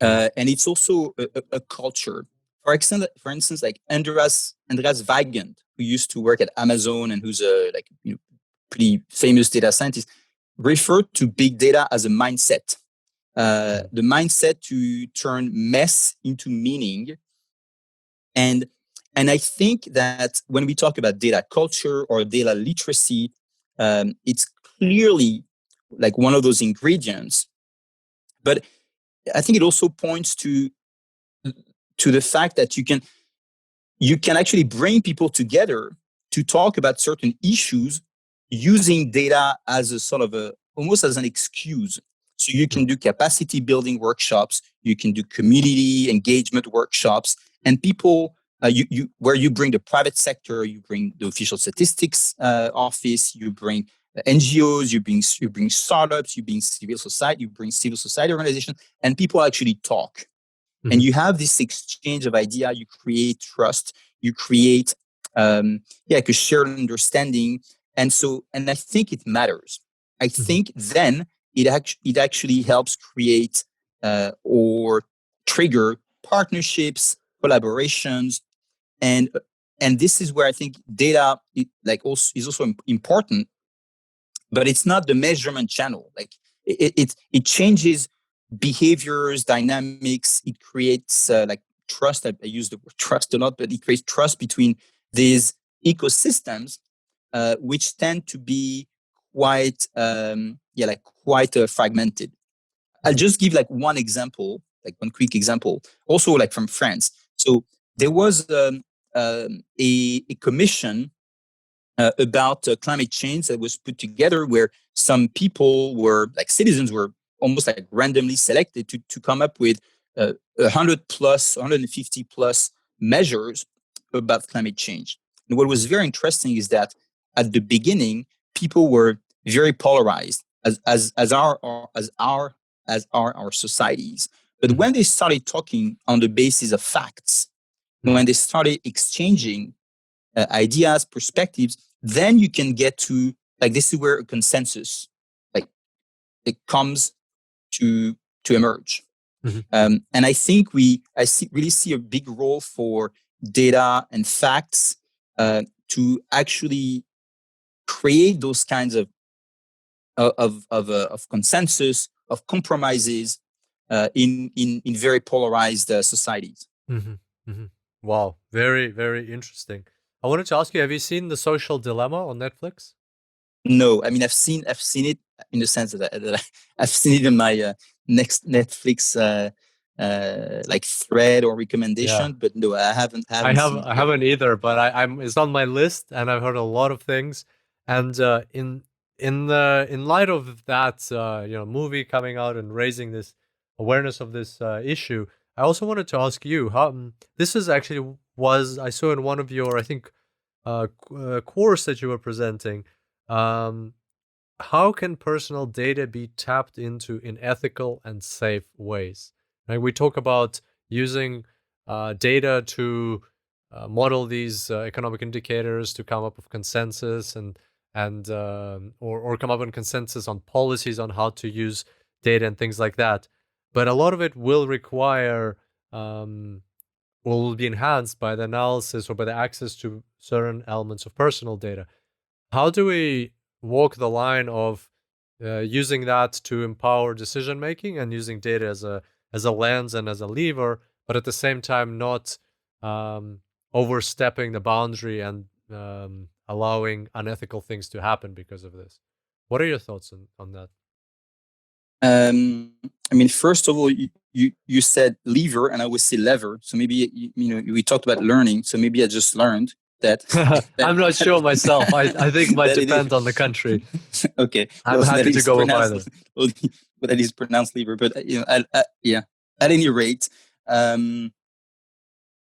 and it's also a culture. For instance, like Andreas Weigand, who used to work at Amazon and who's a pretty famous data scientist, referred to big data as a mindset. The mindset to turn mess into meaning. And I think that when we talk about data culture or data literacy, it's clearly like one of those ingredients. But I think it also points to the fact that you can actually bring people together to talk about certain issues using data as a sort of almost as an excuse. So you can do capacity building workshops, you can do community engagement workshops, and people, where you bring the private sector, you bring the official statistics office, you bring NGOs, you bring startups, you bring civil society organizations, and people actually talk. And you have this exchange of idea, you create trust, you create like a shared understanding. And I think it matters. I think then it actually helps create or trigger partnerships, collaborations, and this is where I think data is also important, but it's not the measurement channel. Like it changes behaviors, dynamics. It creates like trust. I use the word trust a lot, but it creates trust between these ecosystems. which tend to be quite fragmented. I'll just give like one example, like one quick example, also like from France. So there was a commission about climate change that was put together, where some people were like citizens were almost like randomly selected to come up with 150 plus measures about climate change. And what was very interesting is that at the beginning, people were very polarized, as are our societies. But when they started talking on the basis of facts, when they started exchanging ideas, perspectives, then you can get to like, this is where a consensus like it comes to emerge. And I think really see a big role for data and facts to actually create those kinds of consensus, of compromises in very polarized societies. Wow, very, very interesting. I wanted to ask you, have you seen The Social Dilemma on Netflix? No, I mean, I've seen it in the sense that I've seen it in my next Netflix like thread or recommendation, but no, I haven't I seen it yet. haven't either, but I'm it's on my list, and I've heard a lot of things. And in light of that movie coming out and raising this awareness of this issue, I also wanted to ask you how this is actually was I saw in one of your, I think, course that you were presenting. How can personal data be tapped into in ethical and safe ways? Right? We talk about using data to model these economic indicators to come up with consensus and or come up with consensus on policies on how to use data and things like that. But a lot of it will require will be enhanced by the analysis or by the access to certain elements of personal data. How do we walk the line of using that to empower decision making and using data as a lens and as a lever, but at the same time not overstepping the boundary and allowing unethical things to happen because of this? What are your thoughts on that? I mean, first of all, you said lever, and I would say lever. So maybe we talked about learning. So maybe I just learned that. I'm not sure myself. I think it might depend on the country. Okay, I'm happy to go with either. But at least pronounced lever. But yeah. At any rate,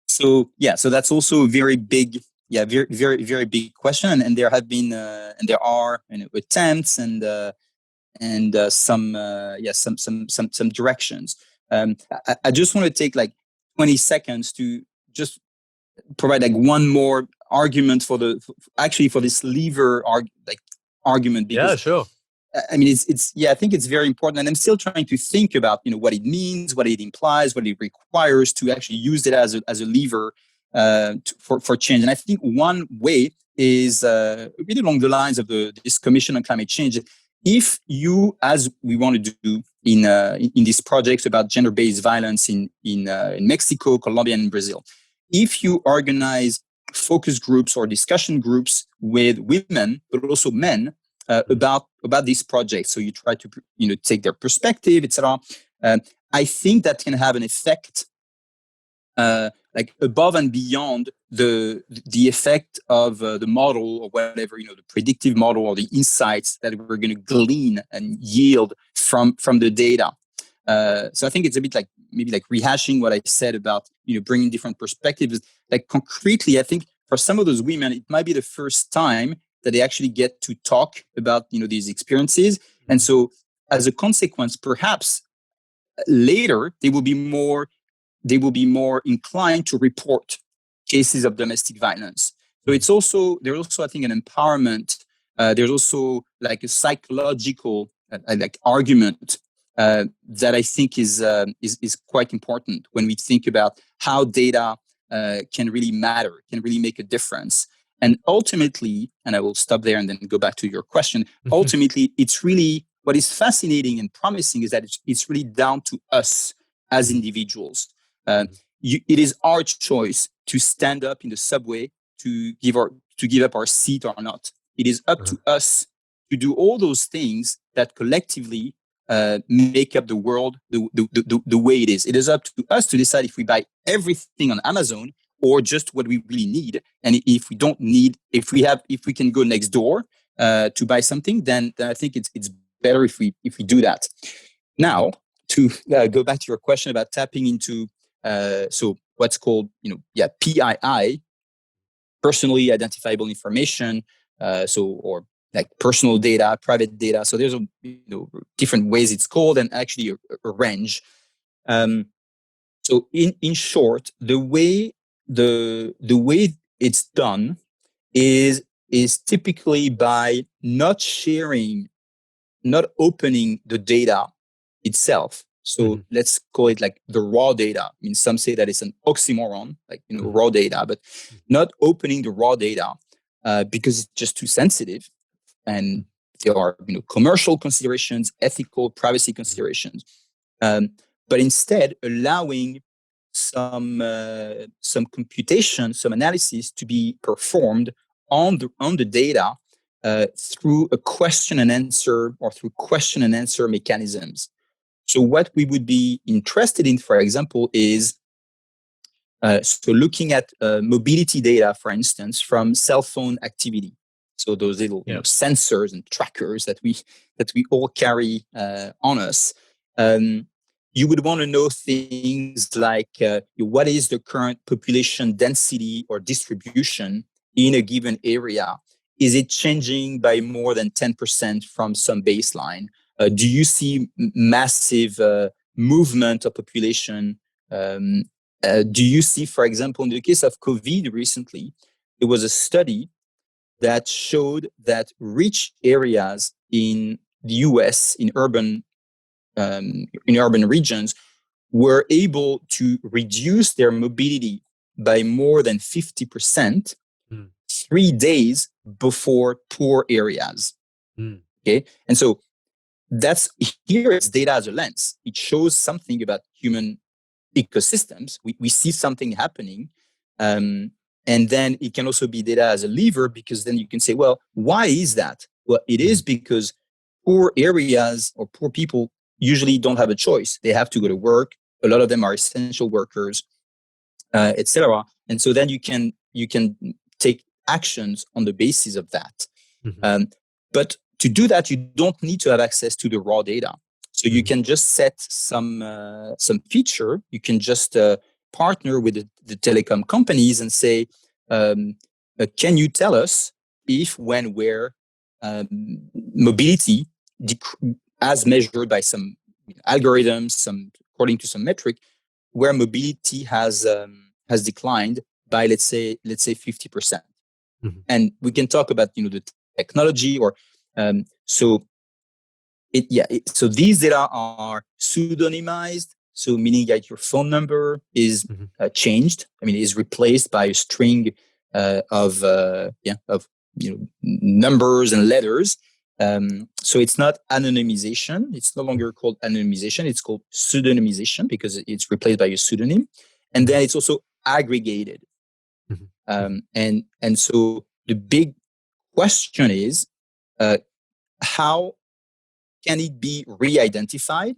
so that's also a very big, very very very big question, and there have been and there are attempts and some directions. I just want to take like 20 seconds to just provide like one more argument for this lever argument, because yeah, sure. I mean, it's I think it's very important, and I'm still trying to think about what it means, what it implies, what it requires to actually use it as a lever for change. And I think one way is really along the lines of this Commission on Climate Change. If you, as we want to do in these projects about gender-based violence in Mexico, Colombia, and Brazil, if you organize focus groups or discussion groups with women, but also men, about these projects, so you try to take their perspective, etc. I think that can have an effect, like above and beyond the effect of the model or whatever, the predictive model or the insights that we're going to glean and yield from the data. So I think it's a bit like maybe like rehashing what I said about bringing different perspectives. Like concretely, I think for some of those women, it might be the first time that they actually get to talk about these experiences, and so as a consequence, perhaps later they will be more inclined to report cases of domestic violence. So there's also I think an empowerment. There's also like a psychological like argument that I think is quite important when we think about how data can really matter, can really make a difference. And ultimately, and I will stop there and then go back to your question. Ultimately, it's really what is fascinating and promising is that it's really down to us as individuals. It is our choice to stand up in the subway to give up our seat or not. It is up to us to do all those things that collectively make up the world the way it is. It is up to us to decide if we buy everything on Amazon or just what we really need. And if we don't need, if we can go next door to buy something, then I think it's better if we do that. Now, to go back to your question about tapping into so what's called PII, personally identifiable information, or like personal data, private data. So there's different ways it's called, and actually a range. So in short, the way it's done is typically by not opening the data itself. So let's call it like the raw data. I mean, some say that it's an oxymoron, like raw data, but not opening the raw data because it's just too sensitive, and there are commercial considerations, ethical, privacy considerations. But instead allowing some computation, some analysis to be performed on the data through a question and answer or through question and answer mechanisms. So what we would be interested in, for example, is so looking at mobility data, for instance, from cell phone activity. So those little sensors and trackers that we all carry on us. You would want to know things like what is the current population density or distribution in a given area? Is it changing by more than 10% from some baseline? Do you see massive movement of population? Do you see, for example, in the case of COVID recently, there was a study that showed that rich areas in the US, in urban regions, were able to reduce their mobility by more than 50% 3 days before poor areas. Okay, and so that's here. It's data as a lens. It shows something about human ecosystems. We see something happening, and then it can also be data as a lever, because then you can say, well, why is that? Well, it is because poor areas or poor people usually don't have a choice. They have to go to work. A lot of them are essential workers, etc. And so then you can take actions on the basis of that. But to do that, you don't need to have access to the raw data. So you can just set some feature. You can just partner with the telecom companies and say, can you tell us if, when, where mobility, as measured by some algorithms, according to some metric, where mobility has declined by let's say 50%. And we can talk about the technology or so these data are pseudonymized, so meaning that your phone number is changed. I mean, is replaced by a string of numbers and letters. So it's not anonymization. It's no longer called anonymization. It's called pseudonymization because it's replaced by a pseudonym. And then it's also aggregated. And so the big question is, how can it be re-identified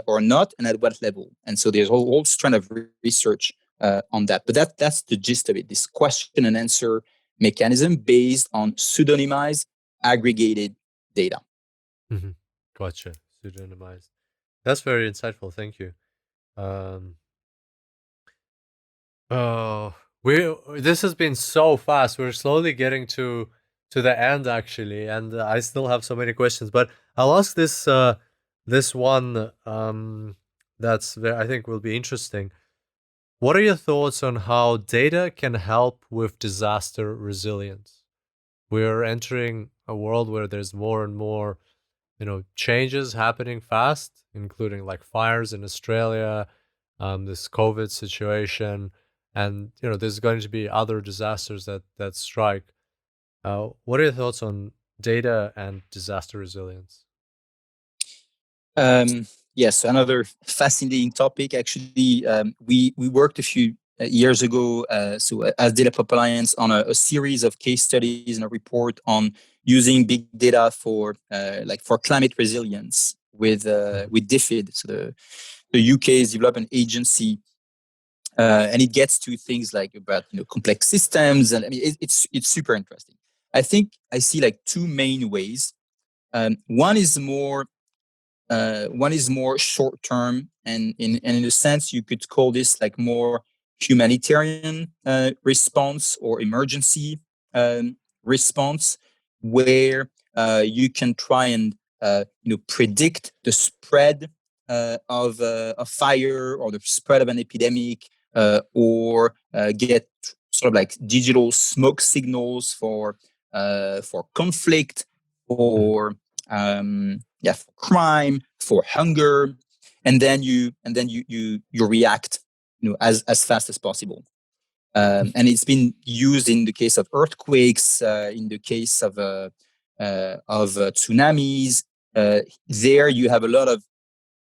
or not, and at what level? And so there's a whole strand of research on that. But that's the gist of it, this question and answer mechanism based on pseudonymized, aggregated data. Gotcha. Pseudonymized. That's very insightful. Thank you. This has been so fast. We're slowly getting to the end, actually, and I still have so many questions. But I'll ask this one that's I think will be interesting. What are your thoughts on how data can help with disaster resilience? We're entering a world where there's more and more, changes happening fast, including like fires in Australia, this COVID situation, and there's going to be other disasters that strike. What are your thoughts on data and disaster resilience? Yes, another fascinating topic. Actually, we worked a few years ago, as Data Pop Alliance, on a series of case studies and a report on using big data for climate resilience with DFID, so the UK's development agency, and it gets to things like about complex systems, and I mean it's super interesting. I think I see like two main ways. One is more short term, and in a sense you could call this like more humanitarian response or emergency response, where you can try and predict the spread of a fire or the spread of an epidemic, or get sort of like digital smoke signals for conflict, or for crime, for hunger, and then you react, as fast as possible. And it's been used in the case of earthquakes, in the case of tsunamis. There you have a lot of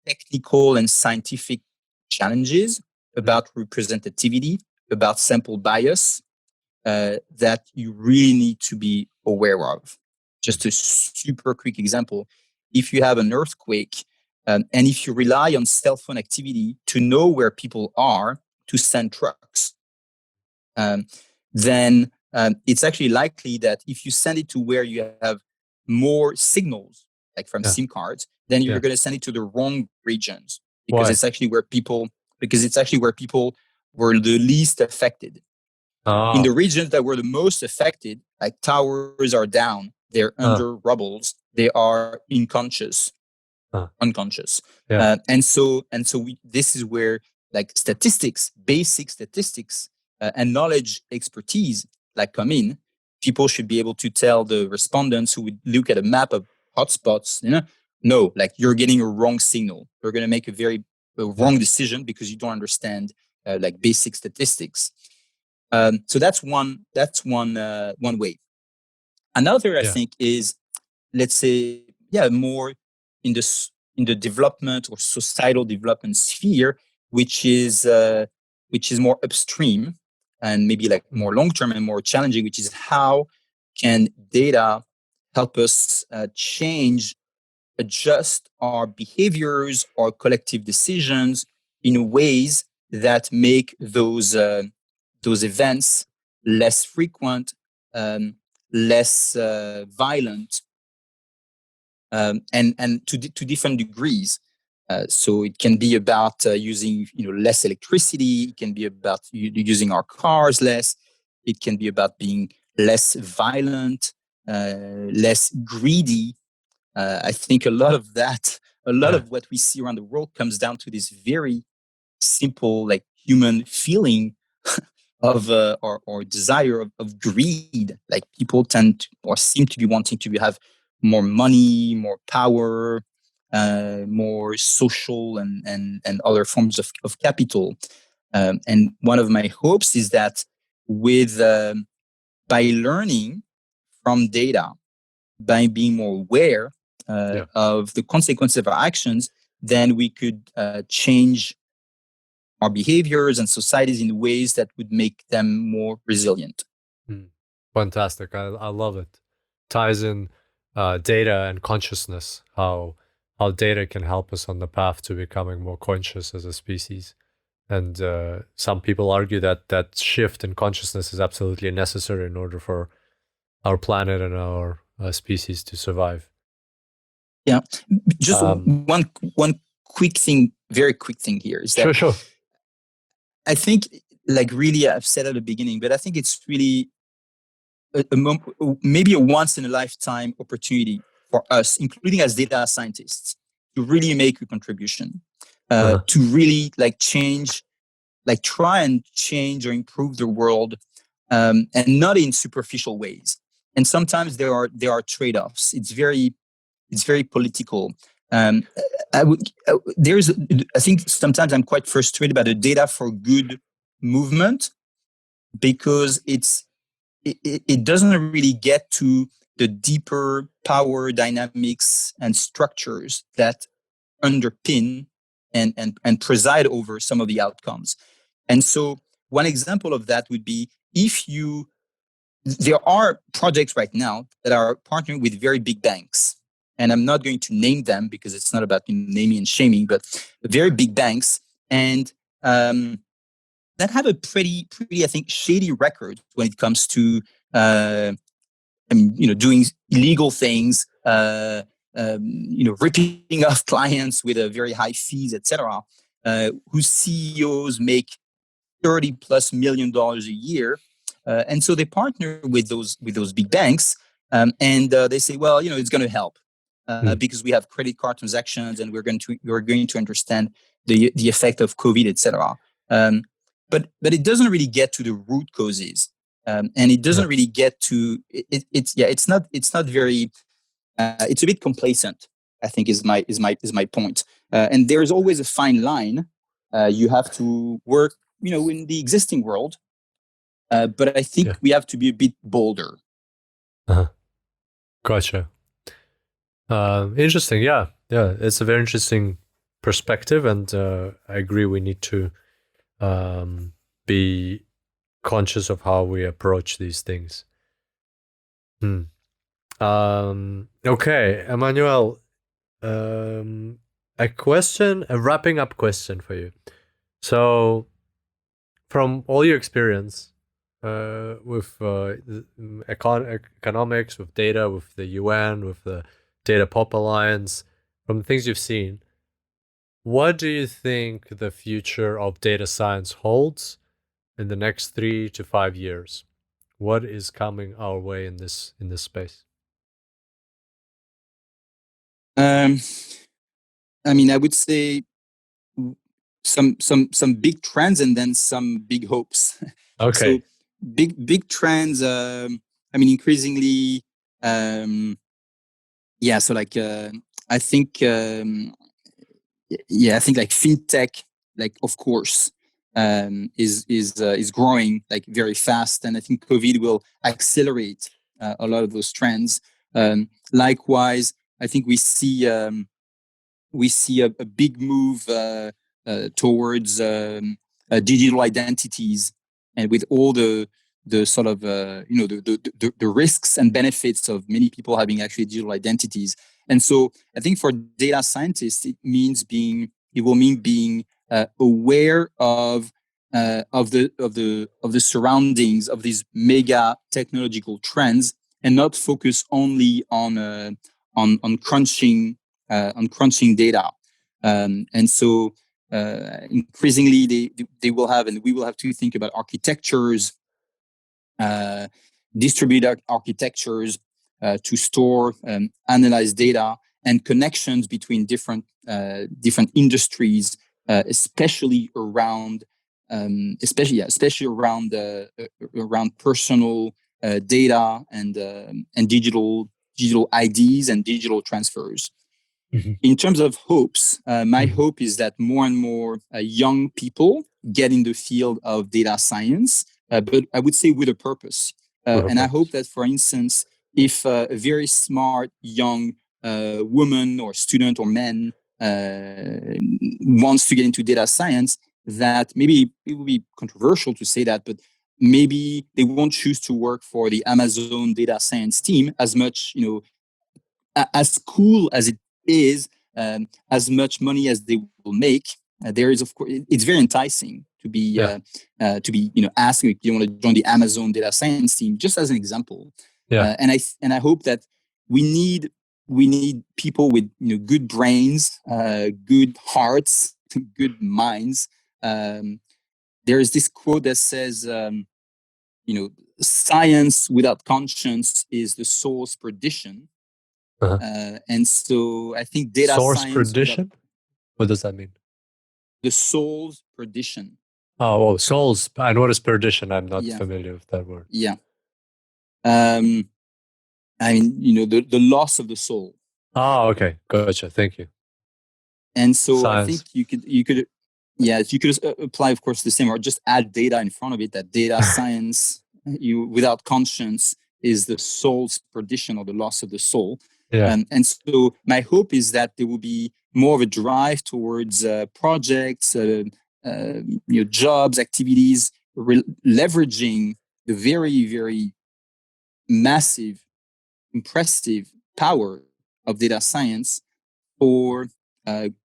technical and scientific challenges about representativity, about sample bias, that you really need to be aware of. Just a super quick example. If you have an earthquake, and if you rely on cell phone activity to know where people are to send trucks, then it's actually likely that if you send it to where you have more signals, like from SIM cards, then you're going to send it to the wrong regions, because it's actually where people were the least affected. In the regions that were the most affected, like towers are down, they're under rubbles, they are unconscious. And so this is where like statistics, basic statistics, and knowledge expertise like come in. People should be able to tell the respondents who would look at a map of hotspots, no, like you're getting a wrong signal. You're going to make a wrong decision because you don't understand like basic statistics. So that's one way. Another, I think, is, let's say, more in the development or societal development sphere, which is more upstream and maybe like more long term and more challenging, which is how can data help us adjust our behaviors or collective decisions in ways that make those events less frequent, less violent, and to different degrees. So it can be about using less electricity. It can be about using our cars less. It can be about being less violent, less greedy. I think a lot of what we see around the world comes down to this very simple, like human feeling of or desire of greed. Like people tend to, or seem to be wanting to have more money, more power, more social and other forms of capital. And one of my hopes is that by learning from data, by being more aware of the consequences of our actions, then we could change our behaviors and societies in ways that would make them more resilient. Fantastic. I love it. Ties in data and consciousness, how data can help us on the path to becoming more conscious as a species. And some people argue that shift in consciousness is absolutely necessary in order for our planet and our species to survive. Yeah. Just one quick thing, very quick thing here is that sure. I think, like, really, I've said at the beginning, but I think it's really maybe a once in a lifetime opportunity for us, including as data scientists, to really make a contribution, to really try and change or improve the world, and not in superficial ways. And sometimes there are trade-offs. It's very political. I think sometimes I'm quite frustrated by the data for good movement, because it doesn't really get to the deeper power dynamics and structures that underpin and preside over some of the outcomes. And so one example of that would be there are projects right now that are partnering with very big banks. And I'm not going to name them because it's not about naming and shaming, but very big banks. And that have a pretty, I think, shady record when it comes to, doing illegal things, ripping off clients with a very high fees, etc. Whose CEOs make $30+ million a year, and so they partner with those big banks, and they say, well, it's going to help because we have credit card transactions, and we're going to understand the effect of COVID, etc. But it doesn't really get to the root causes, and it doesn't really get to it. It's not very. It's a bit complacent, I think, is my point. And there is always a fine line. You have to work, in the existing world, but I think we have to be a bit bolder. Gotcha. Interesting. Yeah. It's a very interesting perspective, and I agree. We need to be conscious of how we approach these things. Okay, Emmanuel, a wrapping up question for you. So, from all your experience with economics, with data, with the UN, with the Data Pop Alliance, from the things you've seen, what do you think the future of data science holds in the next 3 to 5 years? What is coming our way in this space? I would say some big trends and then some big hopes. Okay. So big trends. Increasingly. So like I think like fintech, like, of course, is growing like very fast, and I think COVID will accelerate a lot of those trends. Likewise, I think we see a big move towards digital identities, and with all the sort of the risks and benefits of many people having actually digital identities. And so I think for data scientists, it will mean being aware of the surroundings of these mega technological trends, and not focus only on crunching data. And so increasingly they will have, and we will have to think about architectures, distributed architectures to store, analyze data, and connections between different industries, especially around around personal data and digital IDs and digital transfers. Mm-hmm. In terms of hopes, my hope is that more and more young people get in the field of data science, but I would say with a purpose. And I hope that, for instance, if a very smart young woman or student or man wants to get into data science, that maybe it would be controversial to say that, but maybe they won't choose to work for the Amazon data science team as much, as cool as it is, as much money as they will make. There is, of course, it's very enticing to be asking if you want to join the Amazon data science team, just as an example. And I hope that we need people with good brains, good hearts, good minds. There is this quote that says, science without conscience is the soul's perdition. And so I think data source science. Perdition? What does that mean? The soul's perdition. Oh, souls. And what is perdition? I'm not familiar with that word. Yeah. The loss of the soul. Oh, okay. Gotcha. Thank you. And so science. I think you could apply, of course, the same, or just add data in front of it, that data science, without conscience, is the soul's perdition, or the loss of the soul. Yeah. And so my hope is that there will be more of a drive towards projects, jobs, activities leveraging the very, very massive, impressive power of data science for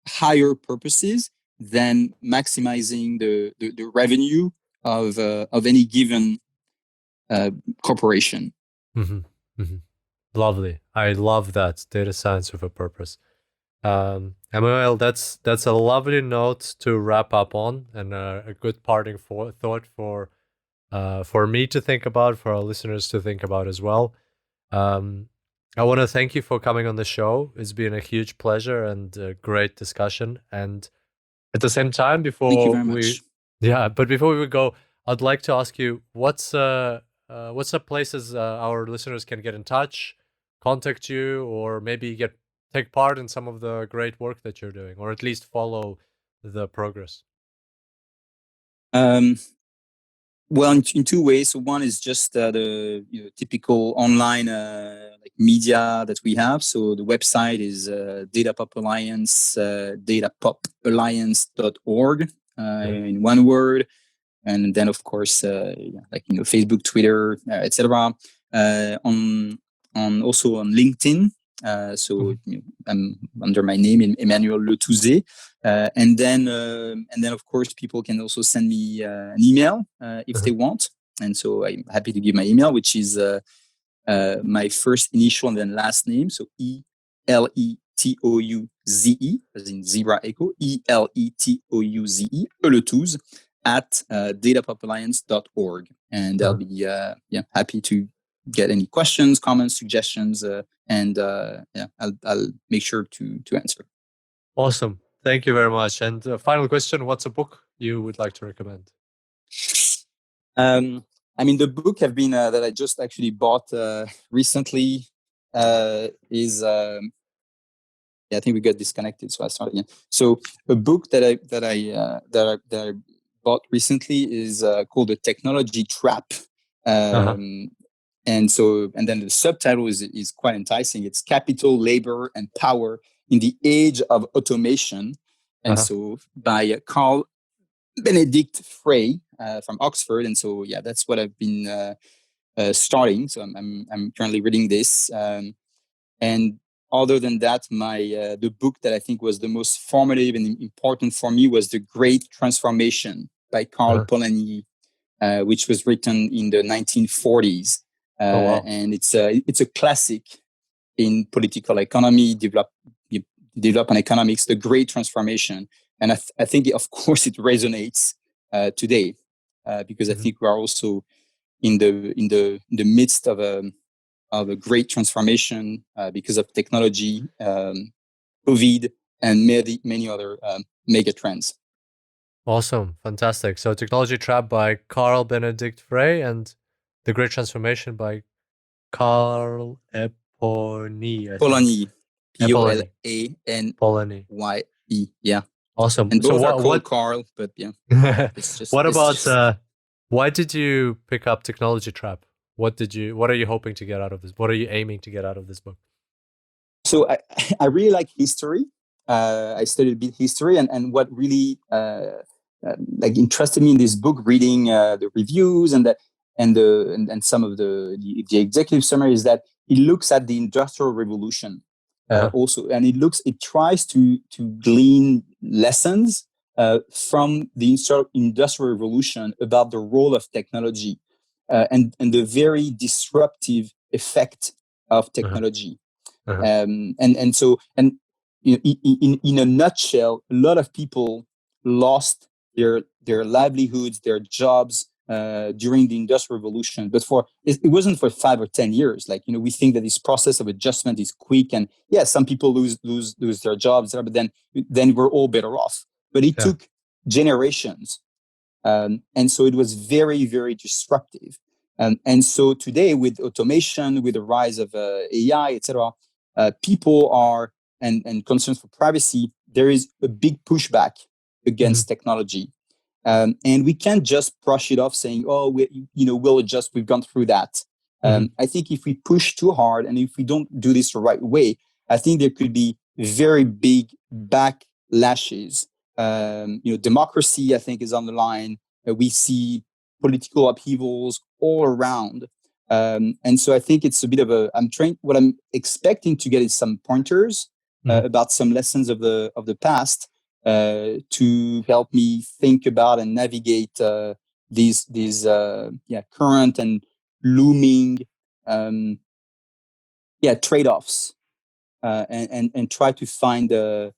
higher purposes than maximizing the revenue of any given corporation. Mm-hmm. Mm-hmm. Lovely. I love that, data science with a purpose. Emmanuel, that's a lovely note to wrap up on, and a good parting thought for me to think about, for our listeners to think about as well. I want to thank you for coming on the show. It's been a huge pleasure and a great discussion. And at the same time, Thank you very much. before we go, I'd like to ask you, what's the places our listeners can get in touch, contact you, or maybe take part in some of the great work that you're doing, or at least follow the progress? Well, in two ways. So one is just the typical online like media that we have. So the website is Datapop Alliance, datapopalliance.org in one word. And then, of course, like Facebook, Twitter, etc. On also on LinkedIn. So I'm under my name, Emmanuel Letouzé. And then, of course, people can also send me an email if they want. And so I'm happy to give my email, which is my first initial and then last name. So Eletouze, as in zebra echo, Eletouze, Letouzé, at datapopalliance.org. And I'll be happy to get any questions, comments, suggestions, and I'll make sure to answer. Awesome. Thank you very much. And final question, what's a book you would like to recommend? I mean, the book I've been that I just actually bought recently is I think we got disconnected, so I started again. So a book that I bought recently is called The Technology Trap. And then the subtitle is quite enticing. It's Capital, Labor, and Power in the Age of Automation. And so by Carl Benedict Frey from Oxford. And so, that's what I've been starting. So I'm currently reading this. And other than that, the book that I think was the most formative and important for me was The Great Transformation by Karl Polanyi, which was written in the 1940s. And it's a classic in political economy, development economics, The Great Transformation. And I think, of course, it resonates today because I think we are also in the midst of a great transformation because of technology, COVID, and many other mega trends. Awesome. Fantastic. So Technology Trap by Carl Benedict Frey and The Great Transformation by Carl Polanyi. Polanyi. P-O-L-A-N-Y-E. Yeah. Awesome. And both are called what Carl, but yeah. It's just, what about why did you pick up Technology Trap? What are you hoping to get out of this? What are you aiming to get out of this book? So I really like history. I studied a bit history, and what really like interested me in this book, reading the reviews and some of the executive summary, is that it looks at the Industrial Revolution also, and it tries to glean lessons from the Industrial Revolution about the role of technology and the very disruptive effect of technology. In a nutshell, a lot of people lost their livelihoods, their jobs during the Industrial Revolution. But it wasn't for 5 or 10 years. Like, we think that this process of adjustment is quick, and some people lose their jobs, but then we're all better off. But it took generations, and so it was very, very disruptive. And so today, with automation, with the rise of AI, etc., people are and concerns for privacy, there is a big pushback against technology, and we can't just brush it off saying, "Oh, we'll adjust. We've gone through that." I think if we push too hard and if we don't do this the right way, I think there could be very big backlashes. Democracy, I think, is on the line. We see political upheavals all around. And so I think it's a bit of what I'm expecting to get is some pointers about some lessons of the past to help me think about and navigate these current and looming trade-offs, and try to find the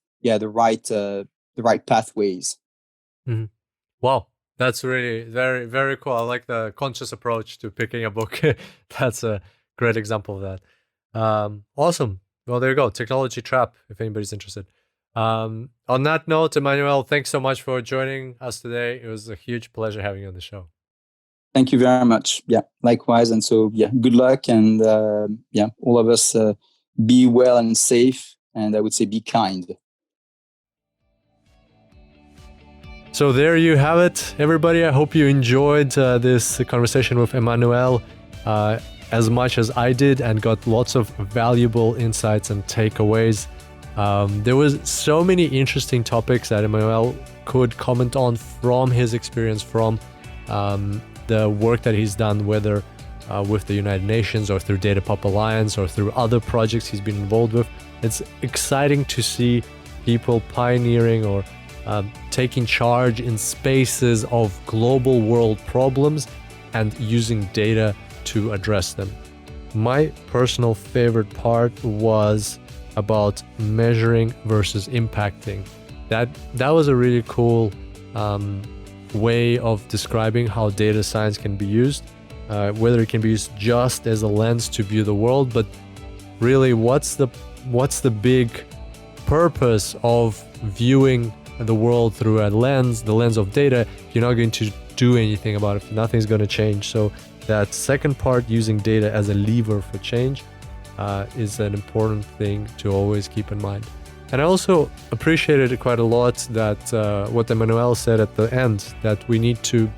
right pathways. Mm-hmm. Wow, that's really very, very cool. I like the conscious approach to picking a book. That's a great example of that. Awesome. Well, there you go. Technology Trap, if anybody's interested. On that note, Emmanuel, thanks so much for joining us today. It was a huge pleasure having you on the show. Thank you very much. Yeah, likewise. And so, good luck. And all of us be well and safe. And I would say be kind. So there you have it, everybody. I hope you enjoyed this conversation with Emmanuel as much as I did and got lots of valuable insights and takeaways. There was so many interesting topics that Emmanuel could comment on from his experience, from the work that he's done, whether with the United Nations or through Data Pop Alliance or through other projects he's been involved with. It's exciting to see people pioneering or taking charge in spaces of global world problems and using data to address them. My personal favorite part was about measuring versus impacting. That was a really cool way of describing how data science can be used, whether it can be used just as a lens to view the world, but really what's the big purpose of viewing the world through the lens of data. You're not going to do anything about it. Nothing's going to change. So that second part, using data as a lever for change, is an important thing to always keep in mind. And I also appreciated quite a lot that what Emmanuel said at the end, that we need to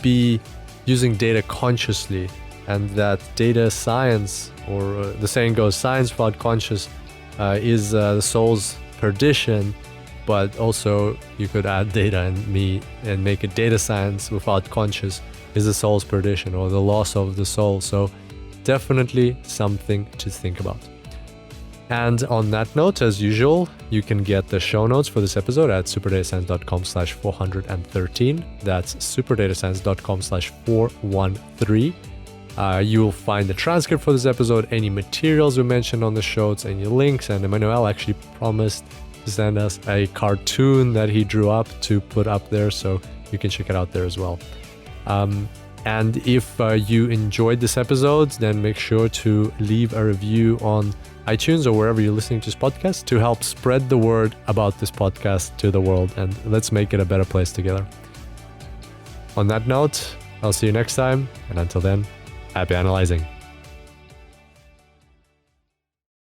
be using data consciously, and that data science, or the saying goes, science without conscious is the soul's perdition. But also you could add data and make it data science without conscious is the soul's perdition, or the loss of the soul. So definitely something to think about. And on that note, as usual, you can get the show notes for this episode at superdatascience.com/413. That's superdatascience.com/413. You will find the transcript for this episode, any materials we mentioned on the shows, any links, and Emmanuel actually promised to send us a cartoon that he drew up to put up there, so you can check it out there as well. And if you enjoyed this episode, then make sure to leave a review on iTunes or wherever you're listening to this podcast to help spread the word about this podcast to the world, and let's make it a better place together. On that note, I'll see you next time, and until then, happy analyzing.